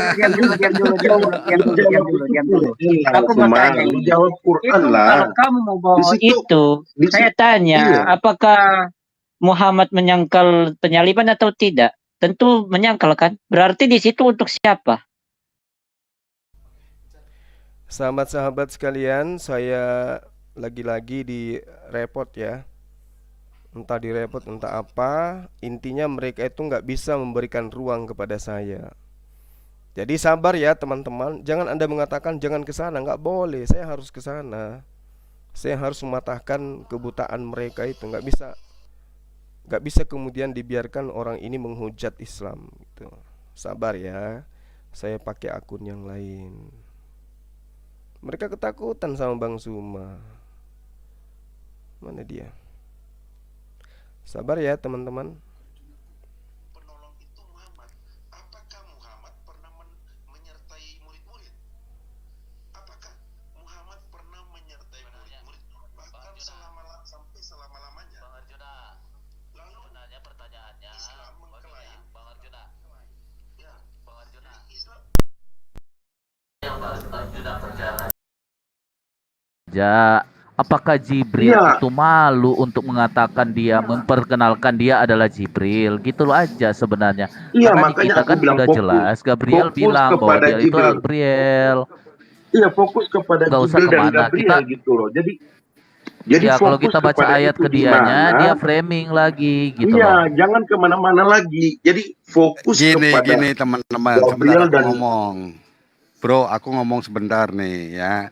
dulu. Aku mau tanya ini. Jawab Quran Itu lah. kalau kamu mau bawa saya tanya, apakah Muhammad menyangkal penyaliban atau tidak? Tentu menyangkal kan? Berarti di situ untuk siapa? Sahabat-sahabat sekalian, saya lagi-lagi di repot ya. Entah direpot entah apa, intinya mereka itu nggak bisa memberikan ruang kepada saya. Jadi sabar ya teman-teman, jangan Anda mengatakan jangan ke sana, nggak boleh. Saya harus ke sana. Saya harus mematahkan kebutaan mereka itu, nggak bisa kemudian dibiarkan orang ini menghujat Islam gitu. Sabar ya, saya pakai akun yang lain. Mereka ketakutan sama Bang Suma. Mana dia? Sabar ya teman-teman. Penolong itu Muhammad. Apakah Muhammad pernah menyertai murid-murid? Apakah Muhammad pernah menyertai murid-murid bahkan sampai selama-lamanya? Bang Arjuna, Lalu sebenarnya pertanyaannya Islam mengklaim Bang Arjuna. ya, Bang Arjuna. Islam Yang Bang Arjuna percaya. Apakah Jibril Iya. itu malu untuk mengatakan memperkenalkan dia adalah Jibril? Gitu loh aja sebenarnya. Iya, Karena di makanya kita aku kan bilang udah jelas, Gabriel fokus bilang bahwa kepada dia itu Jibril. Gabriel. Iya, fokus kepada Nggak usah Jibril dan kemana. Gabriel gitu loh. Jadi Ya kalau fokus kita baca kepada ayat itu ke di dianya, mana. dia framing lagi gitu Iya, loh. jangan kemana-mana lagi. Jadi fokus kepada Gini teman-teman, Gabriel sebentar dan aku ngomong. Bro, aku ngomong sebentar nih ya.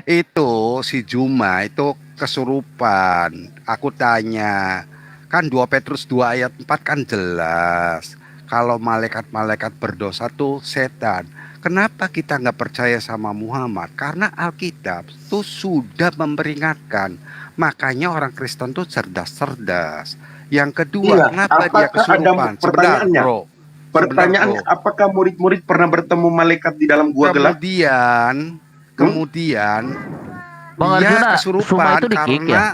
Itu si Juma itu kesurupan. Aku tanya, kan 2 Petrus 2 ayat 4 kan jelas. Kalau malaikat-malaikat berdosa tuh setan. Kenapa kita nggak percaya sama Muhammad? Karena Alkitab tuh sudah memperingatkan. Makanya orang Kristen tuh cerdas-cerdas. Yang kedua, Iya, kenapa dia apakah kesurupan? ada Sebentar, pertanyaannya? bro. Pertanyaannya, apakah murid-murid pernah bertemu malaikat di dalam gua gelap? Kemudian Bang dia Arjuna, Suma kesurupan itu di-kick karena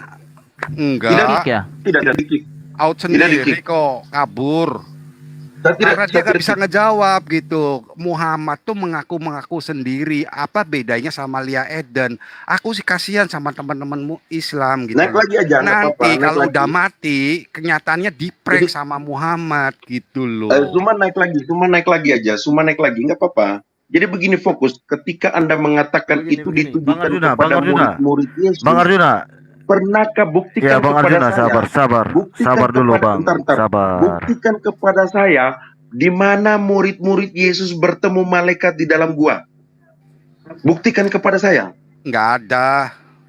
Tidak Kick ya? Tidak di-kick. out Tidak sendiri di-kick. kok kabur. Saya Karena dia nggak tidak bisa ngejawab gitu. Muhammad tuh mengaku sendiri. Apa bedanya sama Lia Eden? Aku sih kasihan sama teman-temanmu Islam gitu. Naik lagi aja, nggak Nanti apa-apa, naik kalau lagi. udah mati, kenyataannya di-prank Jadi- sama Muhammad gitu loh. Cuma naik lagi aja, cuma naik lagi, nggak apa-apa. Jadi begini fokus, ketika Anda mengatakan itu Begini. ditujukan Bang Arjuna, kepada Bang Arjuna. murid-murid Yesus, Bang Arjuna, pernahkah buktikan ya Bang kepada Arjuna, saya? Buktikan sabar dulu kepada- Bang, bentar. sabar. Buktikan kepada saya di mana murid-murid Yesus bertemu malaikat di dalam gua. Buktikan kepada saya. Nggak ada.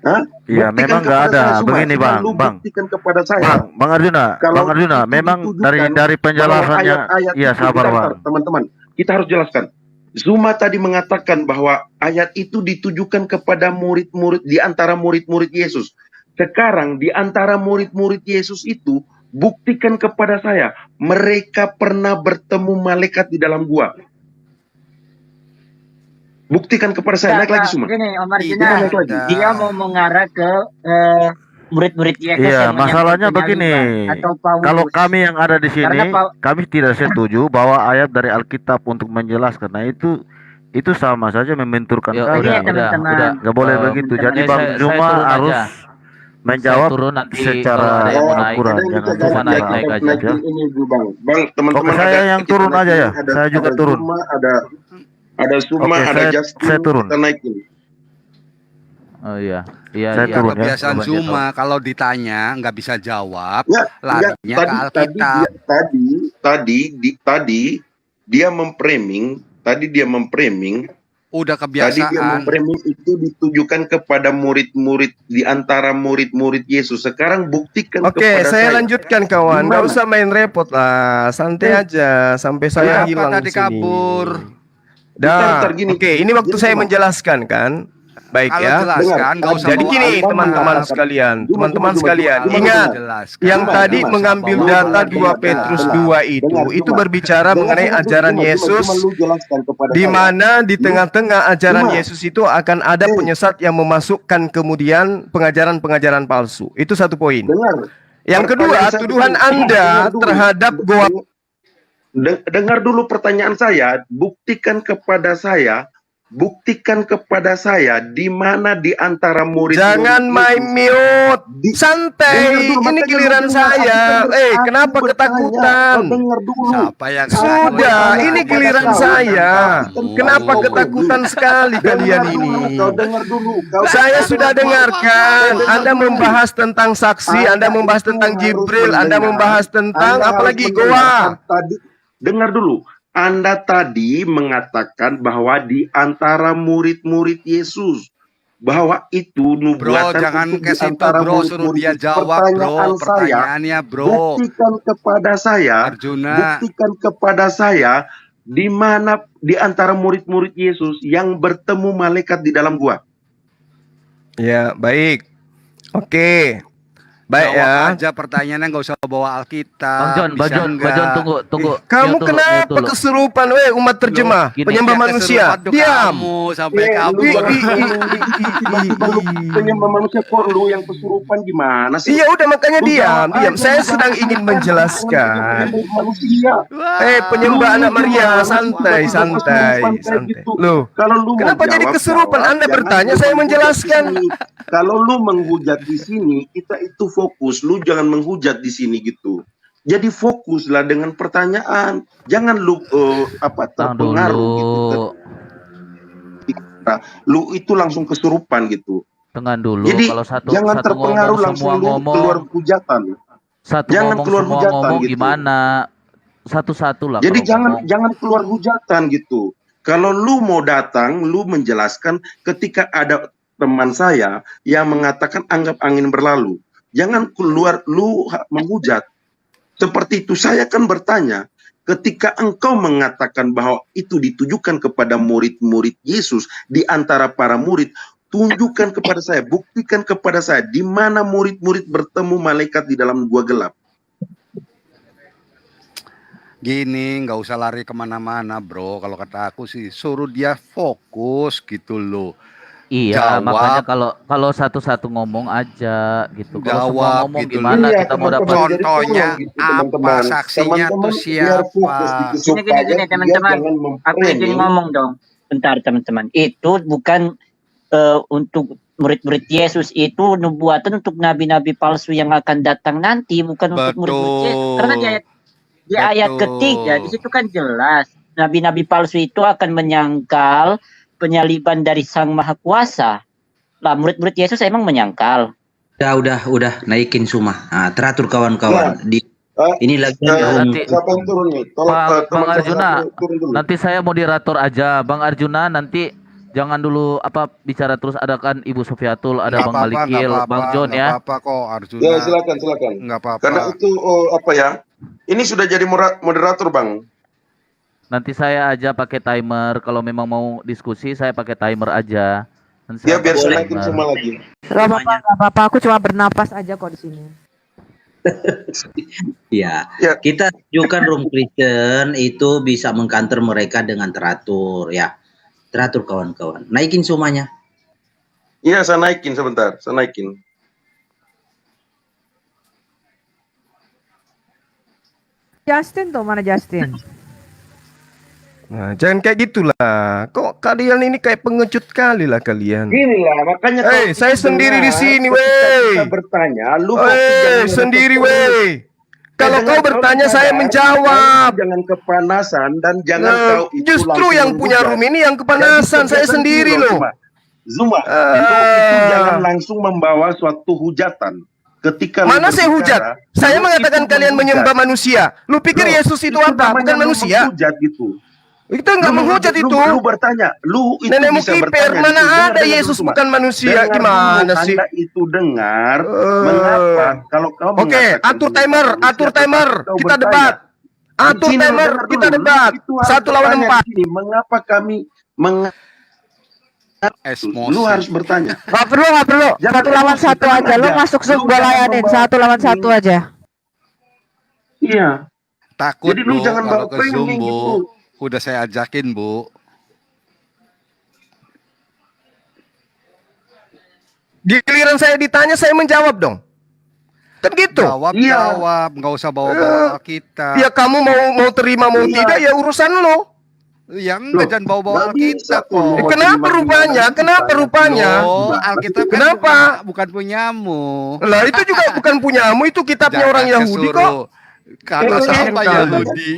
Hah? Iya, Buktikan memang nggak kepada ada. saya semua. Begini, Bang, Lu Bang. buktikan kepada saya. Bang Arjuna, Kalau Bang Arjuna, itu memang ditujukan dari penjelasannya, bahwa ayat-ayat iya itu, sabar bentar, Bang. teman-teman, kita harus jelaskan. Zuma tadi mengatakan bahwa ayat itu ditujukan kepada murid-murid di antara murid-murid Yesus. Sekarang di antara murid-murid Yesus itu buktikan kepada saya mereka pernah bertemu malaikat di dalam gua. Buktikan kepada saya. Naik lagi semua. Gini, Om Arjuna, Tidak naik lagi. ada. dia mau mengarah ke murid-murid Yesus Iya, yang masalahnya menyampaikan begini. penyaliban atau Paulus. Kalau kami yang ada di sini, Karena kami tidak setuju bahwa ayat dari Alkitab untuk menjelaskan. Nah itu sama saja membenturkan Ya, kami. udah, teman-teman. Nggak boleh Eh, begitu. Jadi saya- Bang saya Juma turun harus aja. menjawab Saya turun nanti secara kalau ada yang mau naik. akurat, Ada yang jangan bisa Cuma secara naik aja. ya. Ini dulu, Bang, teman-teman. Oke, saya ada- yang kita turun aja ya. naikin. Saya juga turun. Zuma, ada Suma, Oke, ada saya Justin. turun. Kita naikin. Oh iya. Iya, Saya iya. turun ya. Kebiasaan Zuma kalau ditanya nggak bisa jawab, larinya ke Alkitab. Tadi dia memframing. Udah Tadi dia kebiasaan. memframing itu ditujukan kepada murid-murid di antara murid-murid Yesus. Sekarang buktikan Oke, kepada saya lanjutkan kawan. Nggak Gimana? usah main repot lah, santai aja sampai saya Kenapa hilang tadi di sini. kabur? Dah, Bentar, gini. oke, ini waktu Gini, saya Bang. menjelaskan kan. Baik Kalau ya. jelaskan nggak usah Jadi bawa gini argumen. teman-teman sekalian, teman-teman sekalian, Kalau ingat jelaskan, yang nggak tadi usah mengambil bawa data 2 argumen. Petrus 2 itu berbicara mengenai ajaran Yesus, di mana di tengah-tengah ajaran Yesus itu akan ada penyesat yang memasukkan kemudian pengajaran-pengajaran palsu. Itu satu poin. Yang kedua, tuduhan Anda terhadap Goa. Dengar dulu pertanyaan saya, buktikan kepada saya di mana di antara murid. Jangan main mute, santai. Ini giliran saya. Kenapa ketakutan? Siapa yang Sudah, ini giliran saya. Kenapa ketakutan sekali kalian ini? Saya sudah dengarkan. Anda membahas tentang saksi, Anda membahas tentang Jibril, Anda membahas tentang apalagi Goa. Dengar dulu. Anda tadi mengatakan bahwa di antara murid-murid Yesus, bahwa itu nubuatan. Bro, jangan untuk ke di situ, antara bro. Suruh dia murid-murid. jawab, bro. Pertanyaannya, bro. Buktikan kepada saya, Arjuna. di mana di antara murid-murid Yesus yang bertemu malaikat di dalam gua. Ya, baik. Oke. Baik Jawab ya. aja pertanyaannya, nggak usah bawa Alkitab. Bang John, tunggu. Kamu Mute kenapa dulu. kesurupan, umat terjemah, Gini, penyembah manusia? Diam. Kamu sampai kamu. Penyembah manusia kok lu yang kesurupan gimana sih? Iya udah makanya diam. Saya sedang ingin menjelaskan. Penyembah anak Maria, santai. Loh, Kalau lu kenapa jadi kesurupan? Anda bertanya, saya menjelaskan. Kalau lu menghujat di sini, kita itu fokus. Lu jangan menghujat di sini gitu. Jadi fokuslah dengan pertanyaan. Jangan lu terpengaruh gitu. Lu itu langsung kesurupan gitu. Tenang dulu. Jadi kalau jangan terpengaruh langsung lu keluar hujatan. Jangan keluar hujatan gitu. Gimana? Satu-satu lah. Jadi jangan keluar hujatan gitu. Kalau lu mau datang, lu menjelaskan ketika ada teman saya yang mengatakan anggap angin berlalu. Jangan keluar lu menghujat. Seperti itu saya kan bertanya, ketika engkau mengatakan bahwa itu ditujukan kepada murid-murid Yesus di antara para murid, tunjukkan kepada saya, buktikan kepada saya di mana murid-murid bertemu malaikat di dalam gua gelap. Gini, nggak usah lari kemana-mana, bro. Kalau kata aku sih, suruh dia fokus gitu loh. Iya, Jawab. makanya kalau satu-satu ngomong aja gitu. Kalau semua Jawab ngomong gitu. gimana Iya, kita mau teman-teman. dapat Contohnya Gitu, apa, teman-teman. saksinya tuh siapa? Gini, teman-teman. Aku izin ngomong dong. Bentar, teman-teman. Itu bukan untuk murid-murid Yesus, itu nubuatan untuk nabi-nabi palsu yang akan datang nanti, bukan untuk murid-murid Yesus. Karena di ayat ketiga di situ kan jelas nabi-nabi palsu itu akan menyangkal penyaliban dari Sang Maha Kuasa. Lah murid-murid Yesus emang menyangkal. Udah naikin semua. Nah, teratur kawan-kawan. Ini lagi siapa yang turun nih? Bang Arjuna, nanti saya moderator aja. Bang Arjuna nanti jangan dulu bicara terus, ada kan Ibu Sofiatul, ada Bang Malikil, Bang John ya. Apa kok Arjuna? Ya silakan. Nggak apa-apa. Karena itu ini sudah jadi moderator Bang. Nanti saya aja pakai timer. Kalau memang mau diskusi saya pakai timer aja. Ya biar saya naikin semua lagi. Gak apa-apa, aku cuma bernapas aja kok di sini. Ya, kita tunjukkan room Kristen itu bisa mengkanter mereka dengan teratur ya. Teratur kawan-kawan. Naikin semuanya. Iya, saya naikin sebentar. Saya naikin. Justin tuh, mana Justin? Nah, jangan kayak gitulah. Kok kalian ini kayak pengecut kali lah kalian. Gini lah, makanya saya sendiri di sini, weh. Kita bertanya, lu sendiri, weh. Kalau kau bertanya, saya menjawab. Jangan kepanasan dan jangan kau justru yang punya room ini yang kepanasan. Saya sendiri loh. Zuma, itu jangan langsung membawa suatu hujatan. Ketika mana saya hujat? Saya mengatakan kalian menyembah manusia. Lu pikir Yesus itu apa? Bukan manusia. Hujat gitu. Kita nggak menghujat itu. Lu bertanya, lu itu nenekmu bisa kiper, bertanya. mana ada Yesus bukan manusia? Gimana sih? Anda itu dengar, mengapa kalau kau atur timer, kita debat. Atur timer, kita debat. 1 lawan 4. Mengapa kami Emosi. Lu harus bertanya. Gak perlu. Jangan 1 lawan emosi, 1 tenang aja. Lu aja. masuk Lu Zoom gue jangan layanin. bawa 1 lawan 1 ini. aja. Iya. Takut Jadi lu Bu jangan kalau bawa ke Zoom framing Bu. gitu. Udah saya ajakin Bu. Giliran saya ditanya, saya menjawab dong. Kan gitu. Iya. Jawab, nggak usah bawa-bawa kita. Ya kamu mau terima mau tidak ya urusan lo. Ya enggak, jangan bawa-bawa Nggak bisa Alkitab kok lu kok. mau Kenapa terima rupanya? kita. Kenapa rupanya? Oh, Alkitab kan Kenapa? bukan punyamu. Lah itu juga bukan punyamu, itu kitabnya orang Yahudi kok. Karena siapa Kan. Yahudi?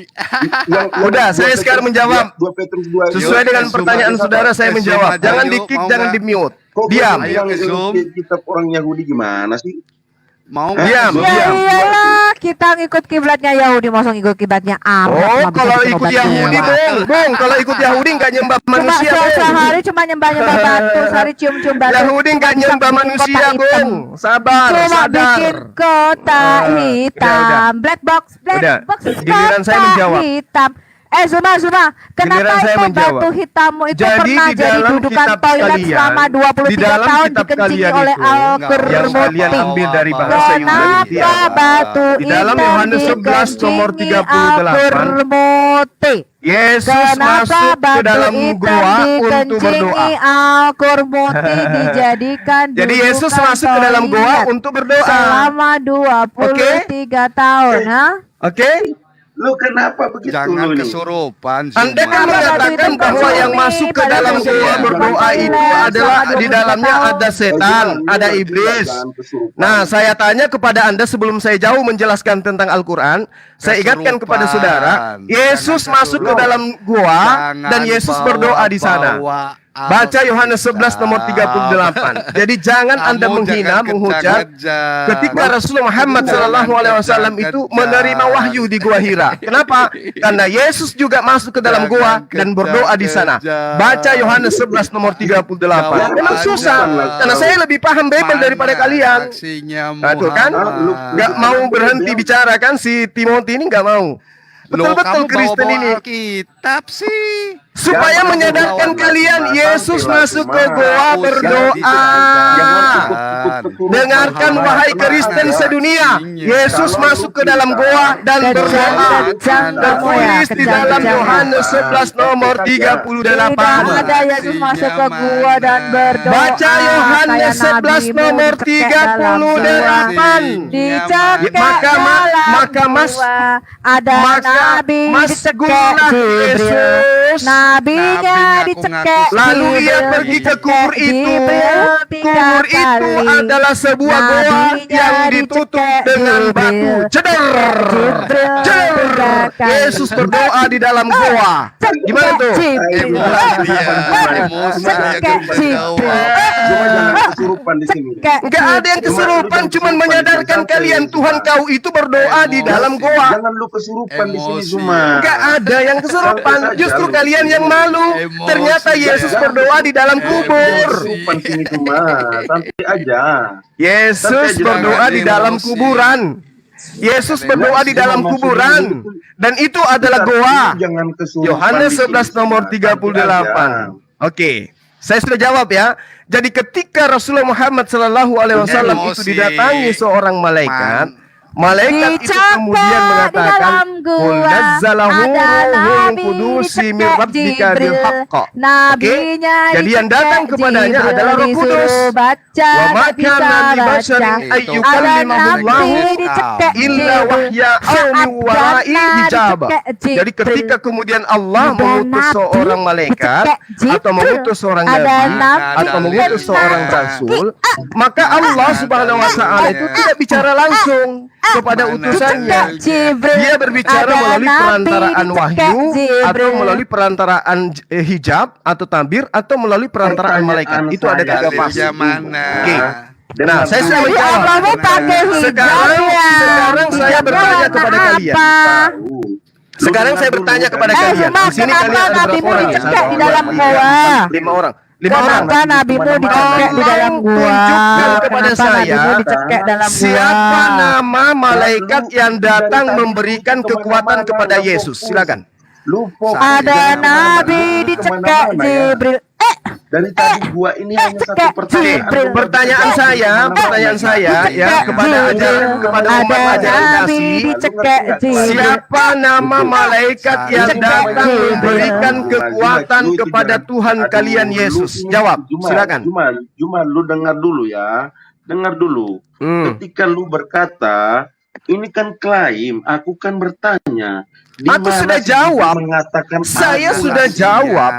Udah, saya sekarang menjawab. 2 Petrus 2 Sesuai dengan Zoom pertanyaan aja, saudara saya Zoom menjawab. aja Jangan yuk, di-kick, mau jangan nggak? di-mute. Kok Diam. Yang Ayo ke Zoom. kitab orang Yahudi gimana sih? Mau Diam, nggak? Ya diam. iyalah, kita ngikut kiblatnya Yahudi, mau ngikut kiblatnya Arab. Oh, Nggak bisa kalau bikin ikut obat Yahudi, jiwa. Bung, kalau ikut Yahudi nggak nyembah Cuma manusia, Bung. sehari cuma nyembah batu, sehari cium-cium batu. Yahudi nggak Cuma bisa nyembah bikin manusia, kota hitam. Bung. Sabar, Cuma sadar. bikin kota hitam, udah. black box, Udah, box, giliran saya kota menjawab. hitam. Zuma, Giliran kenapa saya itu menjawab. batu hitammu itu Jadi pernah di jadi dalam dudukan kitab toilet kalian, selama 23 di dalam tahun kitab dikencingi kalian oleh itu, yang kalian Al-Qurmuti? ambil dari bahasa Yunani. Kenapa batu Di dalam hitam Yohanes 11 nomor dikencingi 38. Al-Qurmuti? Yesus Kenapa masuk ke batu dalam hitam gua untuk berdoa. dikencingi Al-Qurmuti dijadikan Jadi Yesus dudukan masuk ke dalam gua toilet untuk berdoa. selama 23 tahun, ha? Oke? Lu kenapa begitu Jangan lu nih? kesurupan. Anda kan Zuma. mengatakan bahwa yang masuk ke dalam gua berdoa itu adalah di dalamnya ada setan, ada iblis. Nah, saya tanya kepada Anda sebelum saya jauh menjelaskan tentang Al-Quran, saya ingatkan kepada saudara, Yesus masuk ke dalam gua dan Yesus berdoa di sana. Baca Yohanes 11 nomor 38. Jadi jangan Anda menghina, menghujat ketika Rasulullah Muhammad SAW itu menerima wahyu di Gua Hira. Kenapa? Karena Yesus juga masuk ke dalam gua dan berdoa di sana. Baca Yohanes 11 nomor 38. Memang susah, karena saya lebih paham Bible daripada kalian. Nah, tuh kan? Gak mau berhenti bicara kan si Timothy ini gak mau. Betul-betul Kristen ini. Kitab sih. Supaya menyadarkan kalian Yesus masuk ke goa berdoa. Dengarkan wahai Kristen sedunia, Yesus masuk ke dalam goa dan berdoa. Tertulis di dalam Yohanes 11 nomor 38. Tidak ada Yesus masuk ke gua dan berdoa. Baca Yohanes 11 nomor 38. Dicekek Maka ada nabi masuklah dicekek Yesus. Nabinya dicekek. Lalu ia pergi ke kubur itu. Kubur itu adalah sebuah goa yang ditutup dengan batu. Ceder. Yesus berdoa di dalam goa. Gimana tuh? Kesurupan di sini. Enggak ada yang kesurupan, cuman menyadarkan kalian Tuhan kau itu berdoa di dalam goa. Jangan lu kesurupan di sini Zuma. Enggak ada yang kesurupan, justru kalian yang malu. Ternyata Yesus berdoa di dalam kubur. Kesurupan sini Zuma. Santai aja. Yesus berdoa di dalam kuburan. Yesus berdoa di dalam kuburan. Dan itu adalah goa. Jangan kesurupan. Yohanes di sini, 11 nomor Zuma. 38. Oke. Saya sudah jawab ya. Jadi ketika Rasulullah Muhammad SAW itu didatangi seorang malaikat, malaikat itu kemudian mengatakan, "Qul nazzalahu ruhul qudusi min rabbika bil haqq." Oke? Jadi yang datang kepadanya adalah Roh Kudus. Wa ma kana li basharin ay yukallimahullahu illa wahya aw min wara'i hijab. Jadi ketika kemudian Allah mengutus seorang malaikat atau mengutus seorang nabi atau mengutus seorang rasul, maka Allah Subhanahu wa taala itu tidak bicara langsung kepada utusannya. Dia berbicara melalui perantaraan wahyu atau melalui perantaraan hijab atau tabir atau melalui perantaraan malaikat. Itu ada 3 fase. Oke. Nah, saya sudah menjawab. Sekarang saya bertanya kepada kalian. Sekarang saya bertanya kepada kalian. Di sini kalian ada berapa orang? Dicekek di dalam gua. 5 orang. 5 orang. Kenapa nabimu dicekek di dalam gua? Tunjukkan kepada Kenapa saya nabimu dicekek dalam gua? siapa nama malaikat yang datang memberikan kekuatan kepada Yesus. Silakan. Lu Ada nabi dicekek Jibril. Dari tadi gua ini hanya satu pertanyaan. Pertanyaan saya ya kepada umat ajaran kasih, siapa nama malaikat yang datang memberikan kekuatan kepada Tuhan kalian Yesus? Jawab, silakan. Cuma lu dengar dulu ya. Dengar dulu. Ketika lu berkata, ini kan klaim, aku kan bertanya. Aku sudah jawab. Saya sudah jawab.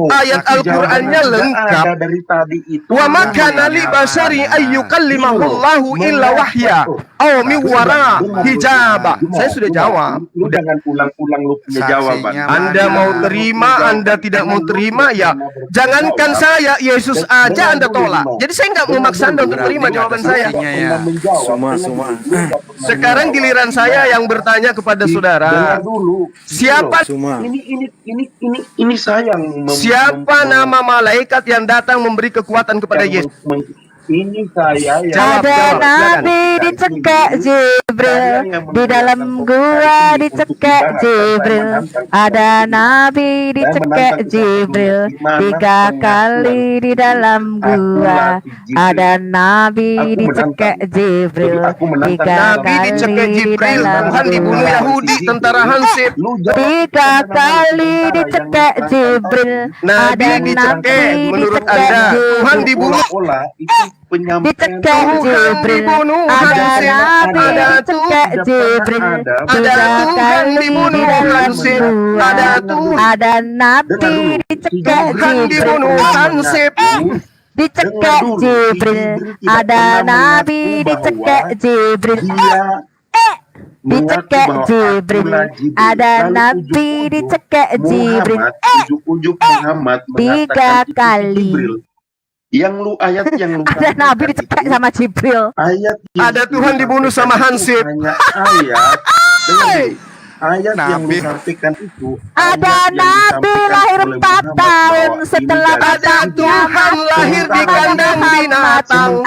Ayat Al-Qur'annya lengkap. Dari tadi itu. Wa makana li basari ayyukallimahullahu illa wahya aw min wara hijaba. Saya sudah jawab. Lu jangan ulang-ulang lu punya jawaban. Anda mau terima, Anda tidak mau terima ya. Jangankan saya, Yesus aja Anda tolak. Jadi saya nggak memaksa Anda untuk terima jawaban saya. Sekarang giliran saya yang bertanya kepada saudara. Siapa ini saya yang siapa nama malaikat yang datang memberi kekuatan kepada Yesus? Ini saya yang Ada nabi dicekek Jibril di dalam gua, dicekek Jibril. Ada nabi dicekek Jibril 3 kali di dalam gua. Ada nabi dicekek Jibril 3 kali di dalam Tuhan dibunuh Yahudi, tentara Hansip. 3 kali dicekek Jibril. Nabi dicekek, menurut Anda Tuhan dibunuh. Dicekek Jibril, ada nabi dicekek Jibril 3 kali di dalam gua. Ada nabi dicekek Jibril, dicekek Jibril. Ada nabi dicekek Jibril, dicekek Jibril. Ada nabi dicekek Jibril 3 kali. Yang lu ayat yang lu ada nabi dicekek sama Jibril. Ada Tuhan dibunuh sama Hansip. Ayat yang lu sampaikan itu ada nabi lahir 4 tahun setelah ada Tuhan lahir di kandang binatang.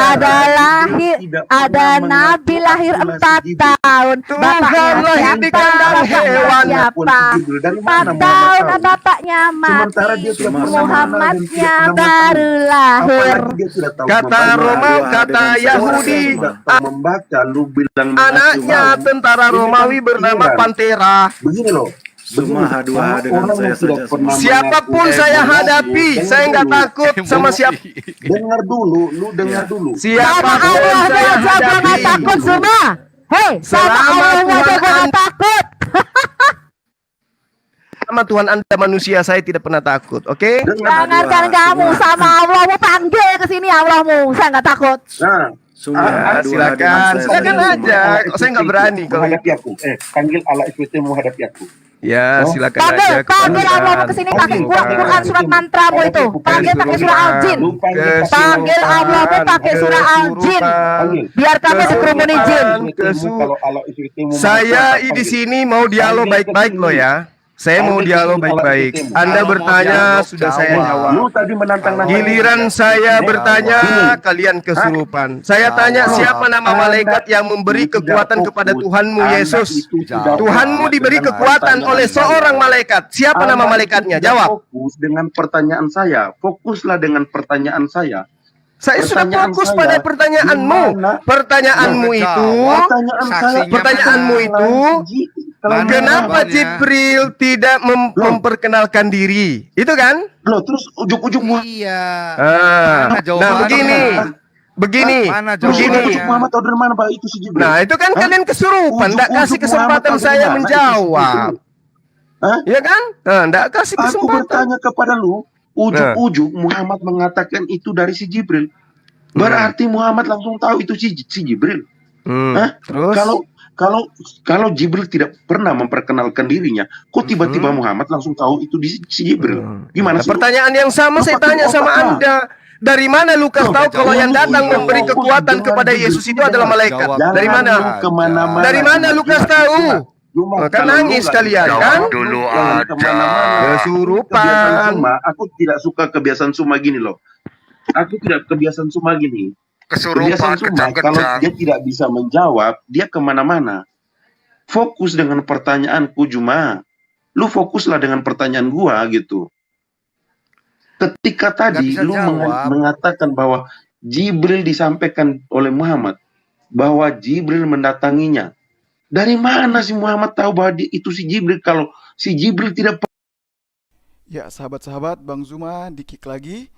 Ada nabi lahir 4 tahun. Tuhan lahir di kandang hewan. 4 tahun bapaknya mati, Muhammadnya baru lahir. Kata Romawi, kata Yahudi, anaknya tentara Romawi bernama Pantera. Begini loh, siapapun saya hadapi, saya nggak takut sama siapa. Dengar dulu, lu dengar dulu. Siapapun saya hadapi, nggak takut semua. Hei, sama Allah aja gue nggak takut. Sama Tuhan Anda manusia, saya tidak pernah takut. Oke? Jangankan kamu, sama Allah mau panggil ke sini Allahmu, saya nggak takut. Nah, silakan aja. Kok saya nggak berani kalau menghadapi aku. Panggil Allah SWT menghadapi aku. Ya, silakan aja. Panggil Allah ke sini pakai Quran surat mantramu itu. Panggil pakai surah Al-Jin. Panggil Allah pakai surah Al-Jin. Biar kami dikerumuni jin. Saya di sini mau dialog baik-baik loh ya. Saya mau dialog baik-baik. Anda bertanya, sudah saya jawab. Giliran saya bertanya, kalian kesurupan. Saya tanya, siapa nama malaikat yang memberi kekuatan kepada Tuhanmu Yesus? Tuhanmu diberi kekuatan oleh seorang malaikat. Siapa nama malaikatnya? Jawab. Fokus dengan pertanyaan saya. Fokuslah dengan pertanyaan saya. Saya sudah fokus pada pertanyaanmu. Pertanyaanmu itu, kenapa Jibril tidak memperkenalkan diri? Itu kan? Loh, terus ujung-ujungnya. Iya. Nah, begini. Nah, itu kan kalian kesurupan, enggak kasih kesempatan saya menjawab. Ya kan? Nah, enggak kasih kesempatan. Aku bertanya kepada lu, ujung-ujung Muhammad mengatakan itu dari si Jibril. Berarti Muhammad langsung tahu itu si Jibril. Terus? Kalau Jibril tidak pernah memperkenalkan dirinya, kok tiba-tiba Muhammad langsung tahu itu si Jibril? Gimana sih? Pertanyaan yang sama saya tanya sama Anda. Dari mana Lukas tahu kalau yang datang memberi kekuatan kepada Yesus itu adalah malaikat? Dari mana? Dari mana Lukas tahu? Kan nangis kalian kan? Dulu ada kesurupan. Aku tidak suka kebiasaan Suma gini loh. Aku tidak kebiasaan Suma gini. Kesurupan kalau dia tidak bisa menjawab, dia kemana-mana. Fokus dengan pertanyaanku, Juma. Lu fokuslah dengan pertanyaan gua gitu. Ketika Nggak tadi bisa lu jawab. mengatakan bahwa Jibril disampaikan oleh Muhammad bahwa Jibril mendatanginya. Dari mana si Muhammad tahu bahwa itu si Jibril kalau si Jibril tidak. Ya, sahabat-sahabat, Bang Zuma di-kick lagi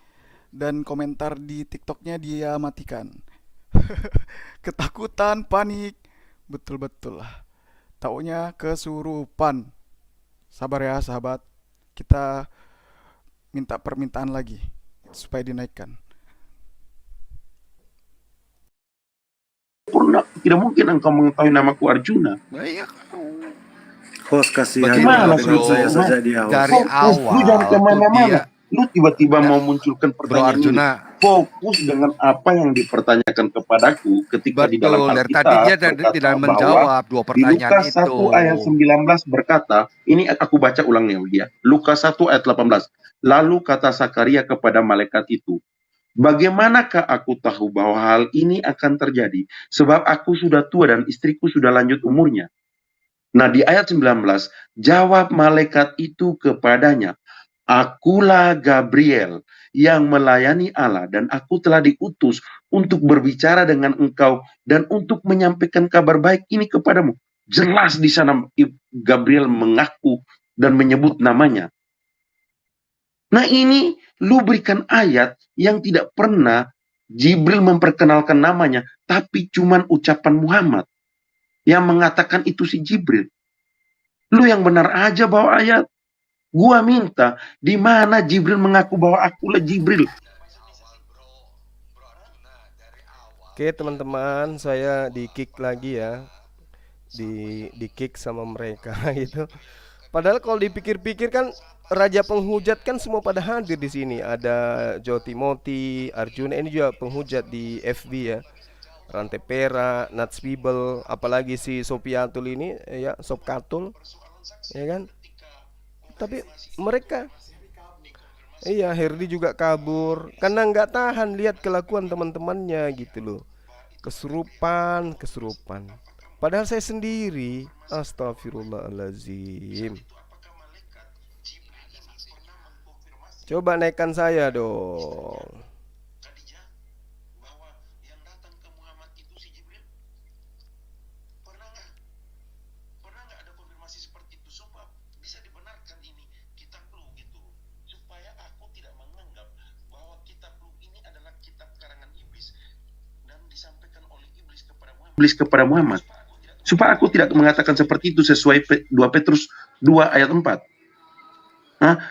dan komentar di TikToknya dia matikan. Ketakutan, panik, betul-betul lah. Taunya kesurupan. Sabar ya sahabat, kita minta permintaan lagi supaya dinaikkan. Tidak mungkin engkau mengetahui namaku Arjuna. Host kasihan Bagaimana dengan saya saja di awal. Dari awal Lu jangan kemana-mana. dia- Lu tiba-tiba mau munculkan Bro pertanyaan Arjuna, ini. Fokus dengan apa yang dipertanyakan kepadaku ketika di dalam betul. Dari Alkitab tadi dia berkata tidak bahwa menjawab dua di pertanyaan Lukas itu. 1 ayat 19 berkata, ini aku baca ulangnya dia. Lukas 1 ayat 18. Lalu kata Sakaria kepada malaikat itu, bagaimanakah aku tahu bahwa hal ini akan terjadi? Sebab aku sudah tua dan istriku sudah lanjut umurnya. Nah di ayat 19, jawab malaikat itu kepadanya, akulah Gabriel yang melayani Allah dan aku telah diutus untuk berbicara dengan engkau dan untuk menyampaikan kabar baik ini kepadamu. Jelas di sana Gabriel mengaku dan menyebut namanya. Nah ini lu berikan ayat yang tidak pernah Jibril memperkenalkan namanya, tapi cuman ucapan Muhammad yang mengatakan itu si Jibril. Lu yang benar aja bawa ayat. Gua minta di mana Jibril mengaku bahwa akulah Jibril. Oke teman-teman, saya di-kick lagi ya. Di-kick sama mereka gitu. Padahal kalau dipikir-pikir kan raja penghujat kan semua pada hadir di sini. Ada Jo Timothy, Arjuna, ini juga penghujat di FB ya. Rantai Pera, Nats Bibel, apalagi si Sopiatul ini ya, Sopkatul, ya kan? Tapi mereka, iya Herdi juga kabur karena nggak tahan lihat kelakuan teman-temannya gitu loh. Kesurupan. Padahal saya sendiri, astagfirullahaladzim. Coba naikkan saya dong. Iblis kepada Muhammad. Supaya aku tidak mengatakan seperti itu sesuai 2 Petrus 2 ayat 4.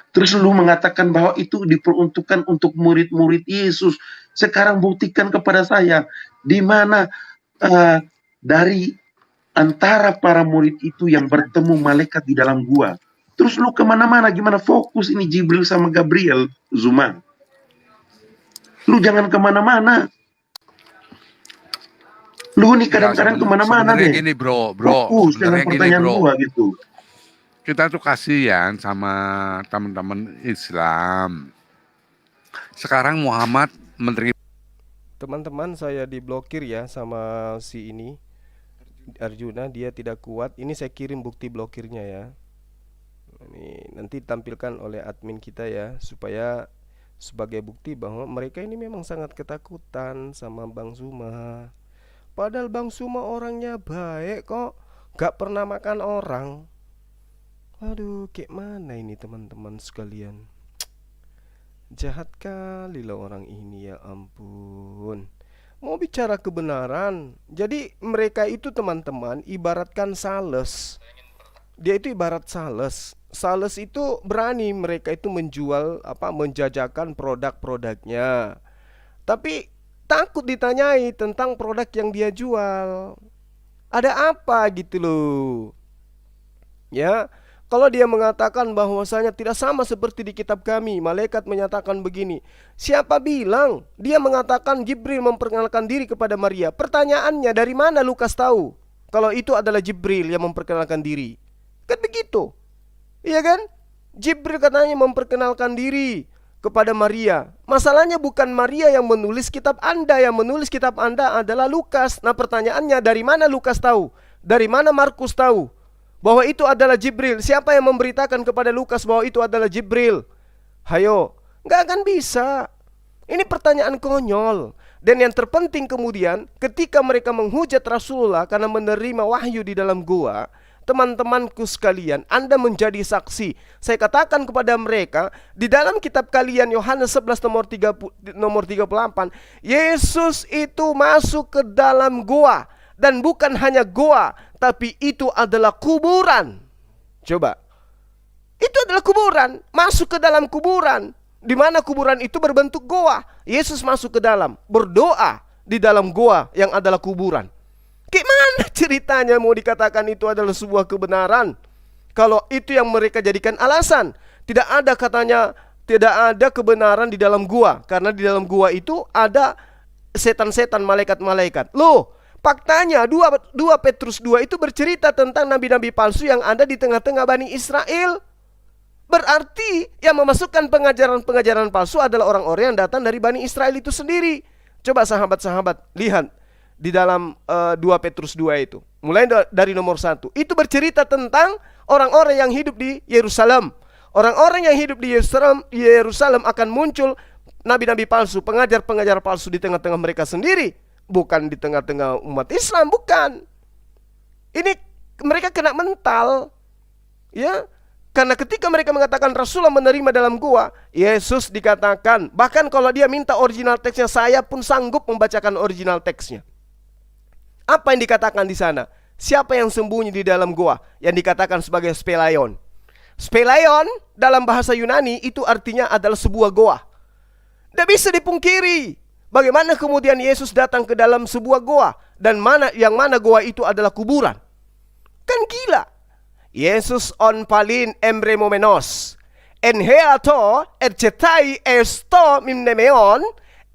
Terus lu mengatakan bahwa itu diperuntukkan untuk murid-murid Yesus. Sekarang buktikan kepada saya di mana dari antara para murid itu yang bertemu malaikat di dalam gua. Terus lu kemana-mana, gimana fokus ini Jibril sama Gabriel, Zuma? Lu jangan kemana-mana. Lu nih kadang-kadang kemana-mana deh. Gini bro, fokus dengan pertanyaan gua gitu. Kita tuh kasihan sama teman-teman Islam. Sekarang Muhammad menerima. Teman-teman saya diblokir ya sama si ini Arjuna, dia tidak kuat. Ini saya kirim bukti blokirnya ya. Ini nanti tampilkan oleh admin kita ya, supaya sebagai bukti bahwa mereka ini memang sangat ketakutan sama Bang Zuma. Padahal Bang Zuma orangnya baik kok, gak pernah makan orang. Aduh, kayak mana ini teman-teman sekalian. Jahat kali lah orang ini, ya ampun. Mau bicara kebenaran. Jadi mereka itu teman-teman ibaratkan sales. Dia itu ibarat sales. Sales itu berani mereka itu menjual menjajakan produk-produknya. Tapi takut ditanyai tentang produk yang dia jual. Ada apa gitu loh. Ya, kalau dia mengatakan bahwasanya tidak sama seperti di kitab kami, malaikat menyatakan begini. Siapa bilang? Dia mengatakan Jibril memperkenalkan diri kepada Maria. Pertanyaannya, dari mana Lukas tahu kalau itu adalah Jibril yang memperkenalkan diri? Kan begitu. Iya kan? Jibril katanya memperkenalkan diri kepada Maria. Masalahnya bukan Maria yang menulis kitab Anda. Yang menulis kitab Anda adalah Lukas. Nah pertanyaannya, dari mana Lukas tahu? Dari mana Markus tahu bahwa itu adalah Jibril? Siapa yang memberitakan kepada Lukas bahwa itu adalah Jibril? Hayo, Nggak akan bisa. Ini pertanyaan konyol. Dan yang terpenting kemudian, ketika mereka menghujat Rasulullah karena menerima wahyu di dalam gua, teman-temanku sekalian, Anda menjadi saksi. Saya katakan kepada mereka, di dalam kitab kalian Yohanes 11 nomor 38, Yesus itu masuk ke dalam gua. Dan bukan hanya gua, tapi itu adalah kuburan. Coba. Itu adalah kuburan. Masuk ke dalam kuburan. Di mana kuburan itu berbentuk goa. Yesus masuk ke dalam, berdoa di dalam goa yang adalah kuburan. Gimana ceritanya mau dikatakan itu adalah sebuah kebenaran? Kalau itu yang mereka jadikan alasan. Tidak ada katanya, tidak ada kebenaran di dalam gua. Karena di dalam gua itu ada setan-setan, malaikat-malaikat. Loh, faktanya 2 Petrus 2 itu bercerita tentang nabi-nabi palsu yang ada di tengah-tengah Bani Israel. Berarti yang memasukkan pengajaran-pengajaran palsu adalah orang-orang yang datang dari Bani Israel itu sendiri. Coba sahabat-sahabat lihat di dalam 2 Petrus 2 itu. Mulai dari nomor 1. Itu bercerita tentang orang-orang yang hidup di Yerusalem. Orang-orang yang hidup di Yerusalem akan muncul nabi-nabi palsu, pengajar-pengajar palsu di tengah-tengah mereka sendiri. Bukan di tengah-tengah umat Islam, bukan. Ini mereka kena mental. Ya. Karena ketika mereka mengatakan Rasulullah menerima dalam gua, Yesus dikatakan, bahkan kalau dia minta original teksnya, saya pun sanggup membacakan original teksnya. Apa yang dikatakan di sana? Siapa yang sembunyi di dalam gua? Yang dikatakan sebagai spelaion. Spelaion dalam bahasa Yunani itu artinya adalah sebuah goa. Tidak bisa dipungkiri. Bagaimana kemudian Yesus datang ke dalam sebuah goa, dan yang mana goa itu adalah kuburan? Kan gila. Yesus on palin embremomenos en heato ercetai esto mimnemeon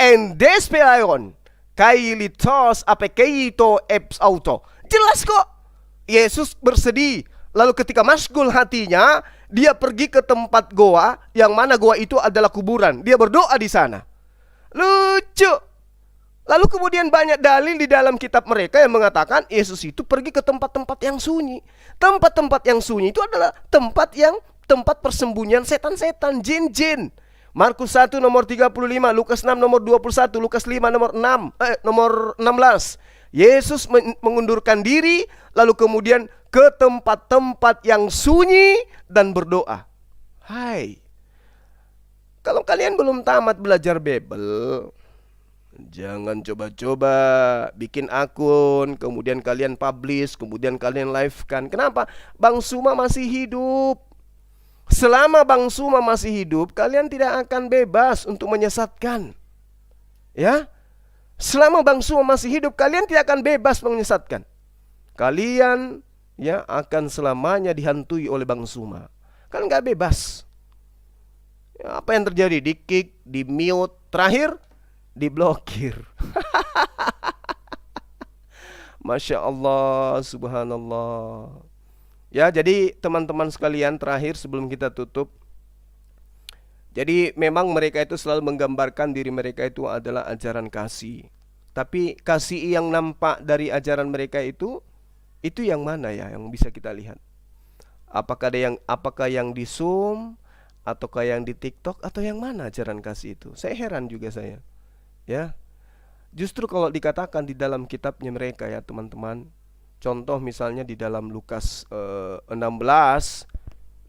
en despelaion kai litos apekeito eps auto. Jelas kok. Yesus bersedih. Lalu ketika masgul hatinya, dia pergi ke tempat goa, yang mana goa itu adalah kuburan. Dia berdoa di sana. Lucu. Lalu kemudian banyak dalil di dalam kitab mereka yang mengatakan Yesus itu pergi ke tempat-tempat yang sunyi. Tempat-tempat yang sunyi itu adalah tempat persembunyian setan-setan, jin-jin. Markus 1 nomor 35, Lukas 6 nomor 21, Lukas 5 nomor 16. Yesus mengundurkan diri lalu kemudian ke tempat-tempat yang sunyi dan berdoa. Hai. Kalau kalian belum tamat belajar Bible, jangan coba-coba bikin akun, kemudian kalian publish, kemudian kalian live-kan. Kenapa? Bang Suma masih hidup. Selama Bang Suma masih hidup, kalian tidak akan bebas untuk menyesatkan. Ya? Selama Bang Suma masih hidup, kalian tidak akan bebas menyesatkan. Kalian ya akan selamanya dihantui oleh Bang Suma. Kan nggak bebas. Ya, apa yang terjadi? Di kick, di mute, terakhir diblokir. Masya Allah, subhanallah. Ya, jadi teman-teman sekalian, terakhir sebelum kita tutup, jadi memang mereka itu selalu menggambarkan diri mereka itu adalah ajaran kasih. Tapi kasih yang nampak dari ajaran mereka itu yang mana ya yang bisa kita lihat? Apakah yang di Zoom, ataukah yang di TikTok, atau yang mana ajaran kasih itu? Saya heran juga saya. Ya. Justru kalau dikatakan di dalam kitabnya mereka ya teman-teman. Contoh misalnya di dalam Lukas 16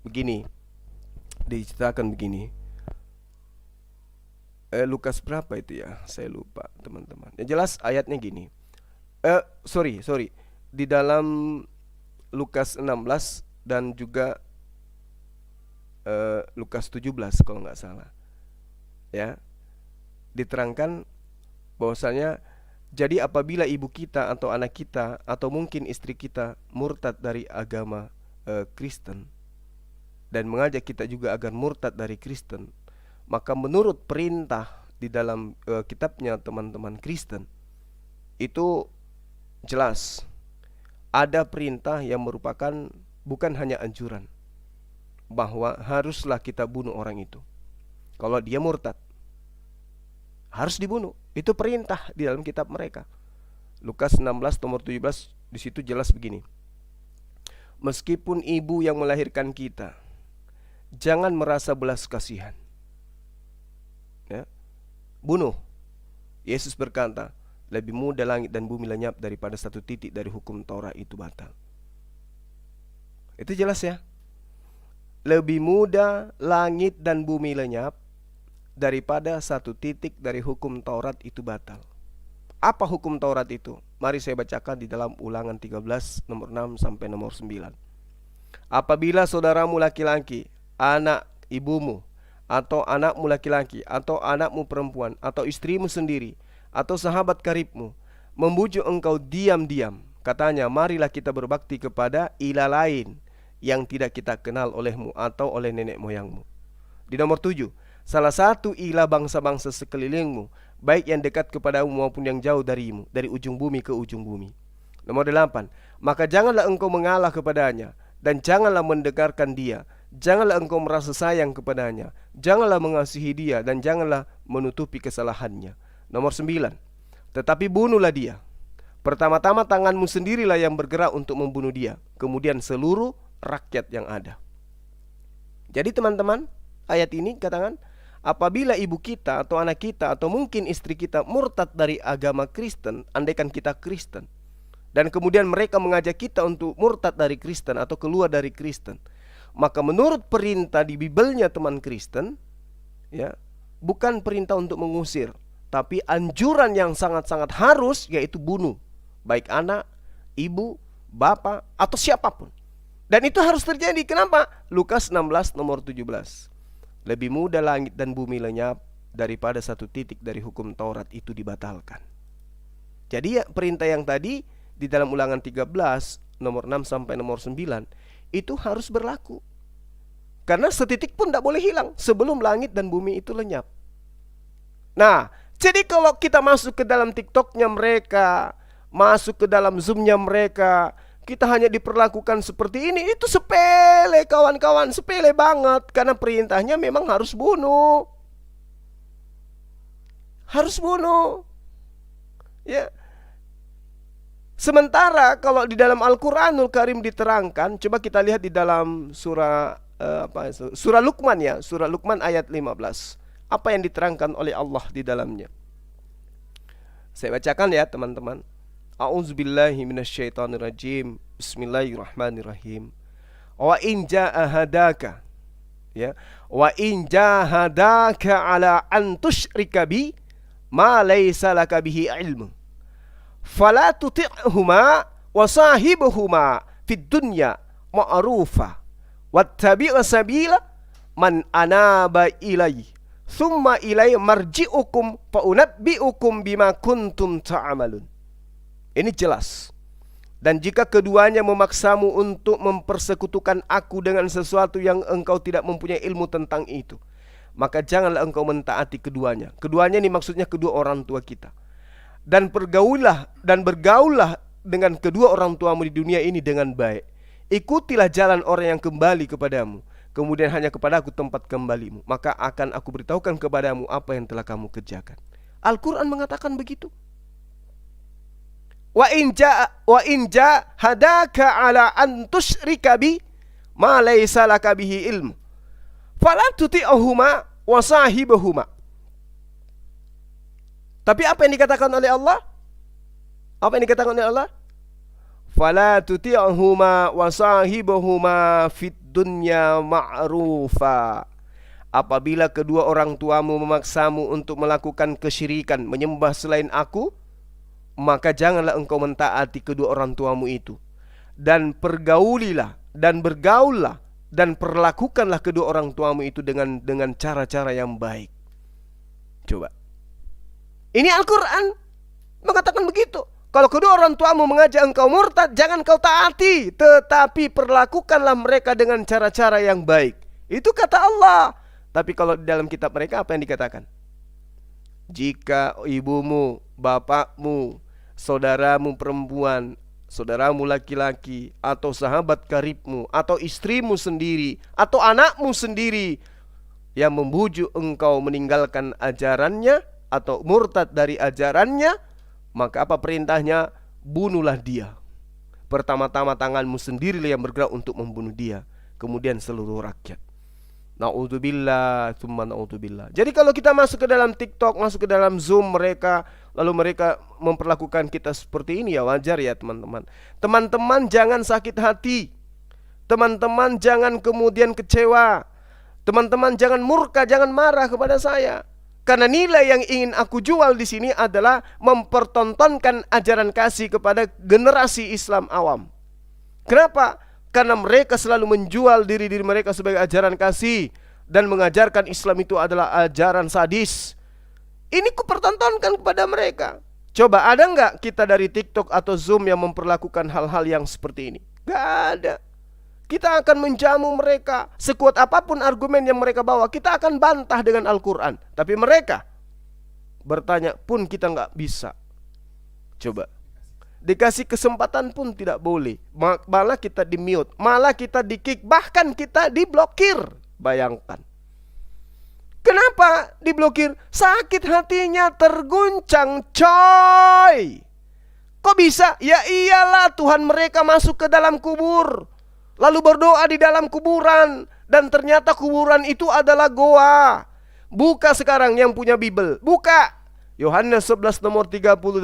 begini. Diceritakan begini. Lukas berapa itu ya? Saya lupa teman-teman. Yang jelas ayatnya gini. Sorry. Di dalam Lukas 16 dan juga Lukas 17 kalau nggak salah. Ya. Diterangkan bahwasanya jadi apabila ibu kita atau anak kita atau mungkin istri kita murtad dari agama Kristen dan mengajak kita juga agar murtad dari Kristen, maka menurut perintah di dalam kitabnya teman-teman Kristen itu jelas ada perintah yang merupakan bukan hanya anjuran bahwa haruslah kita bunuh orang itu. Kalau dia murtad harus dibunuh. Itu perintah di dalam kitab mereka. Lukas 16 nomor 17 di situ jelas begini. Meskipun ibu yang melahirkan kita, jangan merasa belas kasihan. Ya. Bunuh. Yesus berkata, lebih mudah langit dan bumi lenyap daripada satu titik dari hukum Taurat itu batal. Itu jelas ya. Lebih mudah langit dan bumi lenyap daripada satu titik dari hukum Taurat itu batal. Apa hukum Taurat itu? Mari saya bacakan di dalam Ulangan 13 nomor 6 sampai nomor 9. Apabila saudaramu laki-laki, anak ibumu, atau anakmu laki-laki, atau anakmu perempuan, atau istrimu sendiri, atau sahabat karibmu membujuk engkau diam-diam, katanya, marilah kita berbakti kepada ilah lain yang tidak kita kenal olehmu atau oleh nenek moyangmu. Di nomor 7, salah satu ilah bangsa-bangsa sekelilingmu, baik yang dekat kepadamu maupun yang jauh darimu, dari ujung bumi ke ujung bumi. Nomor 8, maka janganlah engkau mengalah kepadanya, dan janganlah mendengarkan dia. Janganlah engkau merasa sayang kepadanya, janganlah mengasihi dia, dan janganlah menutupi kesalahannya. Nomor 9, tetapi bunuhlah dia. Pertama-tama tanganmu sendirilah yang bergerak untuk membunuh dia, kemudian seluruh rakyat yang ada. Jadi teman-teman, ayat ini katakan, apabila ibu kita atau anak kita atau mungkin istri kita murtad dari agama Kristen, andaikan kita Kristen, dan kemudian mereka mengajak kita untuk murtad dari Kristen atau keluar dari Kristen, maka menurut perintah di Bibelnya teman Kristen, ya, bukan perintah untuk mengusir, tapi anjuran yang sangat-sangat harus, yaitu bunuh, baik anak, ibu, bapak, atau siapapun. Dan itu harus terjadi. Kenapa? Lukas 16 nomor 17. Lebih mudah langit dan bumi lenyap daripada satu titik dari hukum Taurat itu dibatalkan. Jadi ya, perintah yang tadi di dalam Ulangan 13 nomor 6 sampai nomor 9 itu harus berlaku. Karena setitik pun tidak boleh hilang sebelum langit dan bumi itu lenyap. Nah, jadi kalau kita masuk ke dalam TikToknya mereka, masuk ke dalam Zoomnya mereka, kita hanya diperlakukan seperti ini, itu sepele kawan-kawan, sepele banget. Karena perintahnya memang harus bunuh. Harus bunuh. Ya. Sementara kalau di dalam Al-Quranul Karim diterangkan, coba kita lihat di dalam surah surah Luqman ya, surah Luqman ayat 15. Apa yang diterangkan oleh Allah di dalamnya? Saya bacakan ya teman-teman. A'udzubillahi minasyaitonirrajim. Bismillahirrahmanirrahim. Wa in jahadaka, ya, wa in jahadaka ala an tusyrika bi ma laysa laka bihi ilmu, fala tuti'huma wa sahibuhuma fid dunya ma'rufa wattabi' sabila man anaba ilai thumma ilai marji'ukum fa unabbi'ukum bima kuntum ta'malun. Ini jelas. Dan jika keduanya memaksamu untuk mempersekutukan aku dengan sesuatu yang engkau tidak mempunyai ilmu tentang itu, maka janganlah engkau mentaati keduanya. Keduanya ini maksudnya kedua orang tua kita. Dan bergaullah dengan kedua orang tuamu di dunia ini dengan baik. Ikutilah jalan orang yang kembali kepadamu, kemudian hanya kepadaku tempat kembalimu, maka akan aku beritahukan kepadamu apa yang telah kamu kerjakan. Al-Quran mengatakan begitu. Wa in jahadaka ala an tusyrika bi ma laysa laka bihi ilmu fala tuti'huma wa sahibuhuma. Tapi apa yang dikatakan oleh Allah? Apa yang dikatakan oleh Allah? Fala tuti'huma wa sahibuhuma fid dunya ma'rufa. Apabila kedua orang tuamu memaksamu untuk melakukan kesyirikan, menyembah selain aku, maka janganlah engkau mentaati kedua orang tuamu itu. Dan pergaulilah dan bergaullah dan perlakukanlah kedua orang tuamu itu dengan cara-cara yang baik. Coba. Ini Al-Quran mengatakan begitu. Kalau kedua orang tuamu mengajak engkau murtad, jangan kau taati, tetapi perlakukanlah mereka dengan cara-cara yang baik. Itu kata Allah. Tapi kalau di dalam kitab mereka apa yang dikatakan? Jika ibumu, bapakmu, saudaramu perempuan, saudaramu laki-laki, atau sahabat karibmu, atau istrimu sendiri, atau anakmu sendiri yang membujuk engkau meninggalkan ajarannya atau murtad dari ajarannya, maka apa perintahnya? Bunuhlah dia. Pertama-tama tanganmu sendirilah yang bergerak untuk membunuh dia, kemudian seluruh rakyat. Na'udzubillah, tsumma na'udzubillah. Jadi kalau kita masuk ke dalam TikTok, masuk ke dalam Zoom mereka, lalu mereka memperlakukan kita seperti ini, ya wajar ya teman-teman. Teman-teman jangan sakit hati. Teman-teman jangan kemudian kecewa. Teman-teman jangan murka, jangan marah kepada saya. Karena nilai yang ingin aku jual di sini adalah mempertontonkan ajaran kasih kepada generasi Islam awam. Kenapa? Karena mereka selalu menjual diri mereka sebagai ajaran kasih dan mengajarkan Islam itu adalah ajaran sadis. Ini kupertontonkan kepada mereka. Coba ada nggak kita dari TikTok atau Zoom yang memperlakukan hal-hal yang seperti ini? Gak ada. Kita akan menjamu mereka. Sekuat apapun argumen yang mereka bawa, kita akan bantah dengan Al-Quran. Tapi mereka bertanya pun kita nggak bisa. Coba. Dikasih kesempatan pun tidak boleh. Malah kita di-mute, malah kita di-kick, bahkan kita diblokir. Bayangkan. Kenapa diblokir? Sakit hatinya terguncang, coy. Kok bisa? Ya iyalah, Tuhan mereka masuk ke dalam kubur, lalu berdoa di dalam kuburan, dan ternyata kuburan itu adalah goa. Buka sekarang yang punya Bible, buka Yohanes 11 nomor 38.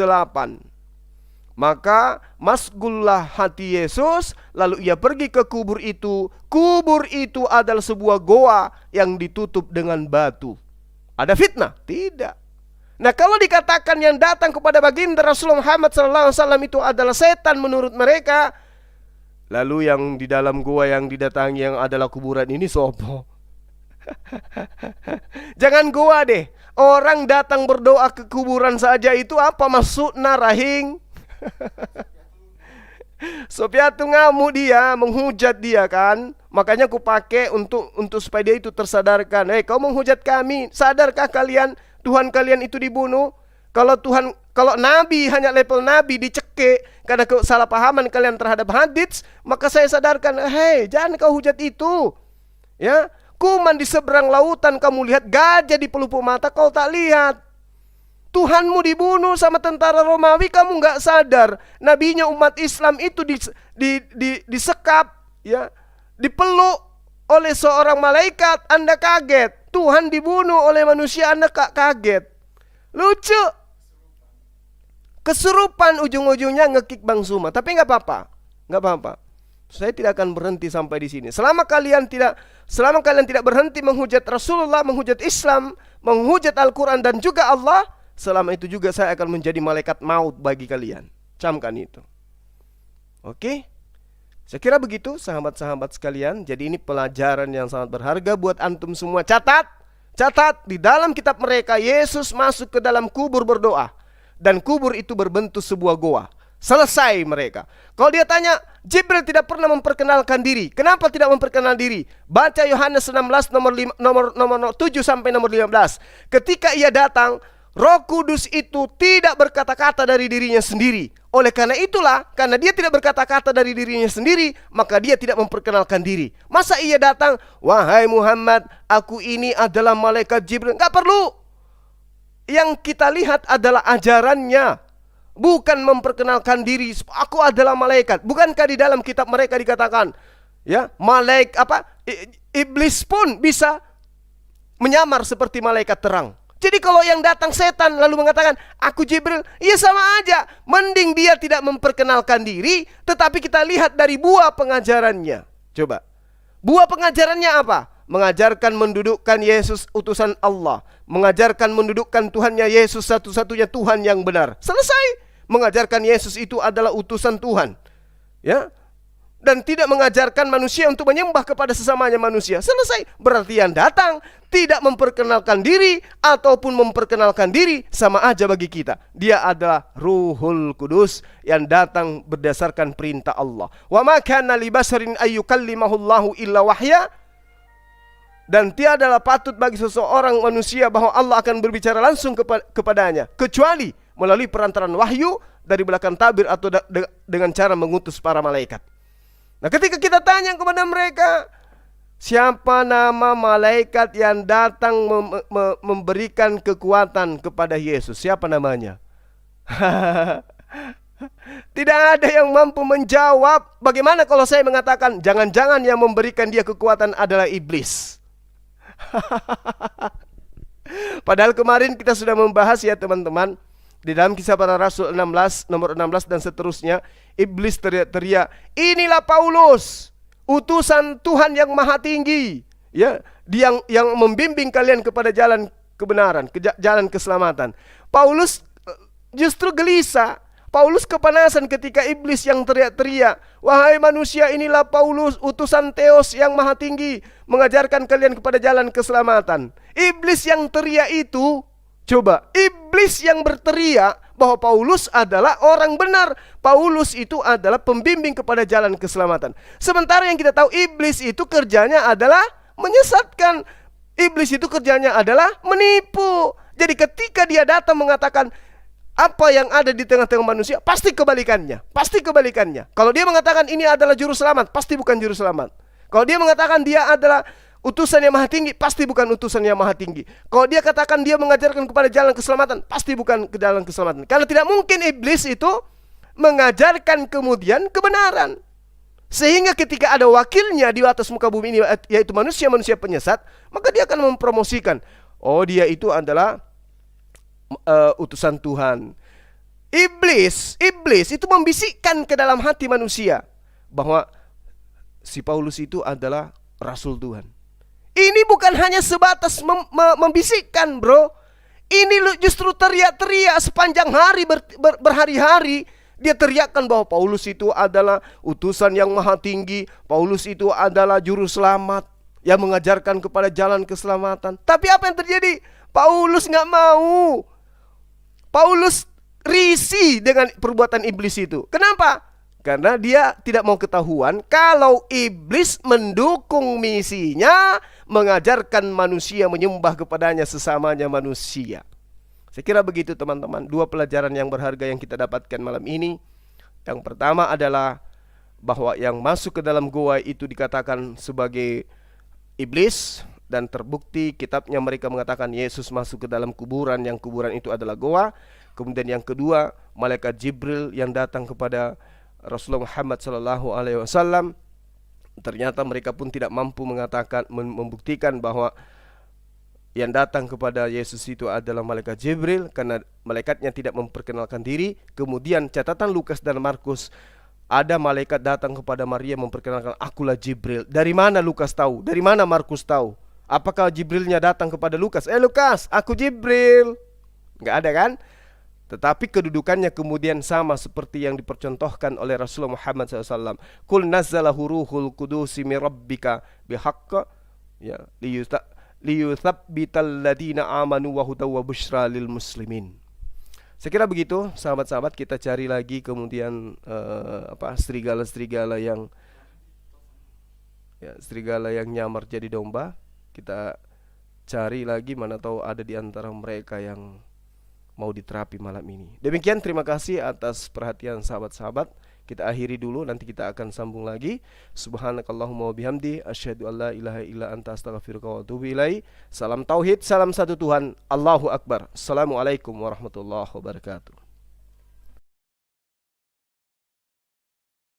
Maka masgullah hati Yesus, lalu ia pergi ke kubur itu. Kubur itu adalah sebuah goa yang ditutup dengan batu. Ada fitnah? Tidak. Nah, kalau dikatakan yang datang kepada baginda Rasulullah Muhammad SAW itu adalah setan menurut mereka, lalu yang di dalam goa yang didatangi yang adalah kuburan ini sopo? Jangan goa deh. Orang datang berdoa ke kuburan saja itu apa maksudnya, rahing? Sopiatu ngamuk dia, menghujat dia kan. Makanya aku pakai untuk supaya dia itu tersadarkan. Kau menghujat kami, sadarkah kalian Tuhan kalian itu dibunuh? Kalau nabi hanya level nabi dicekik karena kesalahpahaman kalian terhadap hadits, maka saya sadarkan, jangan kau hujat itu. Ya, kuman di seberang lautan kamu lihat, gajah di pelupuk mata kau tak lihat. Tuhanmu dibunuh sama tentara Romawi, kamu nggak sadar. Nabinya umat Islam itu disekap, ya, dipeluk oleh seorang malaikat, Anda kaget. Tuhan dibunuh oleh manusia, Anda kaget. Lucu. Kesurupan ujung-ujungnya ngekick Bang Suma. Tapi nggak apa-apa, nggak apa-apa. Saya tidak akan berhenti sampai di sini. Selama kalian tidak berhenti menghujat Rasulullah, menghujat Islam, menghujat Al-Quran dan juga Allah, selama itu juga saya akan menjadi malaikat maut bagi kalian. Camkan itu. Oke? Saya kira begitu sahabat-sahabat sekalian. Jadi ini pelajaran yang sangat berharga buat antum semua. Catat, di dalam kitab mereka Yesus masuk ke dalam kubur berdoa, dan kubur itu berbentuk sebuah goa. Selesai mereka. Kalau dia tanya, Jibril tidak pernah memperkenalkan diri. Kenapa tidak memperkenalkan diri? Baca Yohanes 16 nomor 7 sampai nomor 15. Ketika ia datang, Roh Kudus itu tidak berkata-kata dari dirinya sendiri. Oleh karena itulah, karena dia tidak berkata-kata dari dirinya sendiri, maka dia tidak memperkenalkan diri. Masa ia datang, wahai Muhammad, aku ini adalah malaikat Jibril. Gak perlu. Yang kita lihat adalah ajarannya, bukan memperkenalkan diri. Aku adalah malaikat. Bukankah di dalam kitab mereka dikatakan, ya, iblis pun bisa menyamar seperti malaikat terang. Jadi kalau yang datang setan lalu mengatakan aku Jibril, ya sama aja. Mending dia tidak memperkenalkan diri, tetapi kita lihat dari buah pengajarannya. Coba, buah pengajarannya apa? Mengajarkan mendudukkan Yesus utusan Allah, mengajarkan mendudukkan Tuhannya Yesus satu-satunya Tuhan yang benar. Selesai. Mengajarkan Yesus itu adalah utusan Tuhan, ya, dan tidak mengajarkan manusia untuk menyembah kepada sesamanya manusia. Selesai. Berarti yang datang tidak memperkenalkan diri ataupun memperkenalkan diri, sama aja bagi kita. Dia adalah Ruhul Kudus yang datang berdasarkan perintah Allah. Wa ma kana li basharin ayyukallimahullahu illa wahya. Dan tiadalah patut bagi seseorang manusia bahwa Allah akan berbicara langsung kepadanya, kecuali melalui perantaran wahyu dari belakang tabir atau dengan cara mengutus para malaikat. Nah, ketika kita tanya kepada mereka, siapa nama malaikat yang datang memberikan kekuatan kepada Yesus? Siapa namanya? Tidak ada yang mampu menjawab. Bagaimana kalau saya mengatakan jangan-jangan yang memberikan dia kekuatan adalah iblis? Padahal kemarin kita sudah membahas ya teman-teman, di dalam Kisah Para Rasul 16, nomor 16 dan seterusnya, iblis teriak-teriak, inilah Paulus, utusan Tuhan yang maha tinggi, ya, yang membimbing kalian kepada jalan kebenaran, jalan keselamatan. Paulus justru gelisah. Paulus kepanasan ketika iblis yang teriak-teriak, wahai manusia, inilah Paulus, utusan Theos yang maha tinggi, mengajarkan kalian kepada jalan keselamatan. Iblis yang teriak itu, coba, iblis yang berteriak bahwa Paulus adalah orang benar, Paulus itu adalah pembimbing kepada jalan keselamatan. Sementara yang kita tahu, iblis itu kerjanya adalah menyesatkan. Iblis itu kerjanya adalah menipu. Jadi ketika dia datang mengatakan apa yang ada di tengah-tengah manusia, pasti kebalikannya. Pasti kebalikannya. Kalau dia mengatakan ini adalah juru selamat, pasti bukan juru selamat. Kalau dia mengatakan dia adalah utusan yang maha tinggi, pasti bukan utusan yang maha tinggi. Kalau dia katakan dia mengajarkan kepada jalan keselamatan, pasti bukan ke jalan keselamatan. Karena tidak mungkin iblis itu mengajarkan kemudian kebenaran. Sehingga ketika ada wakilnya di atas muka bumi ini, yaitu manusia-manusia penyesat, maka dia akan mempromosikan, oh dia itu adalah utusan Tuhan. Iblis itu membisikkan ke dalam hati manusia bahwa si Paulus itu adalah Rasul Tuhan. Ini bukan hanya sebatas membisikkan, bro. Ini justru teriak-teriak sepanjang hari, berhari-hari. Dia teriakkan bahwa Paulus itu adalah utusan yang maha tinggi, Paulus itu adalah juru selamat yang mengajarkan kepada jalan keselamatan. Tapi apa yang terjadi? Paulus nggak mau. Paulus risih dengan perbuatan iblis itu. Kenapa? Karena dia tidak mau ketahuan kalau iblis mendukung misinya mengajarkan manusia menyembah kepadanya sesamanya manusia. Saya kira begitu teman-teman. Dua pelajaran yang berharga yang kita dapatkan malam ini. Yang pertama adalah bahwa yang masuk ke dalam goa itu dikatakan sebagai iblis, dan terbukti kitabnya mereka mengatakan Yesus masuk ke dalam kuburan, yang kuburan itu adalah goa. Kemudian yang kedua, malaikat Jibril yang datang kepada Rasulullah Muhammad SAW. Ternyata mereka pun tidak mampu membuktikan bahwa yang datang kepada Yesus itu adalah malaikat Jibril, karena malaikatnya tidak memperkenalkan diri. Kemudian catatan Lukas dan Markus, ada malaikat datang kepada Maria memperkenalkan, akulah Jibril. Dari mana Lukas tahu? Dari mana Markus tahu? Apakah Jibrilnya datang kepada Lukas? Lukas, aku Jibril. Nggak ada kan? Tetapi kedudukannya kemudian sama seperti yang dipercontohkan oleh Rasulullah Muhammad SAW. Kul nazzalahu ruhul qudusi min rabbika bihaqqa, ya, liyuthabbital ladina amanu wa hudaw wa busyra lil muslimin. Saya kira begitu, sahabat-sahabat. Kita cari lagi kemudian serigala-serigala yang serigala yang nyamar jadi domba. Kita cari lagi, mana tahu ada di antara mereka yang mau diterapi malam ini. Demikian, terima kasih atas perhatian sahabat-sahabat. Kita akhiri dulu, nanti kita akan sambung lagi. Subhanakallahumma wa bihamdi, asyhadu an la ilaha illa anta astaghfiruka wa atubu ilaik. Salam tauhid, salam satu Tuhan. Allahu akbar. Assalamualaikum warahmatullahi wabarakatuh.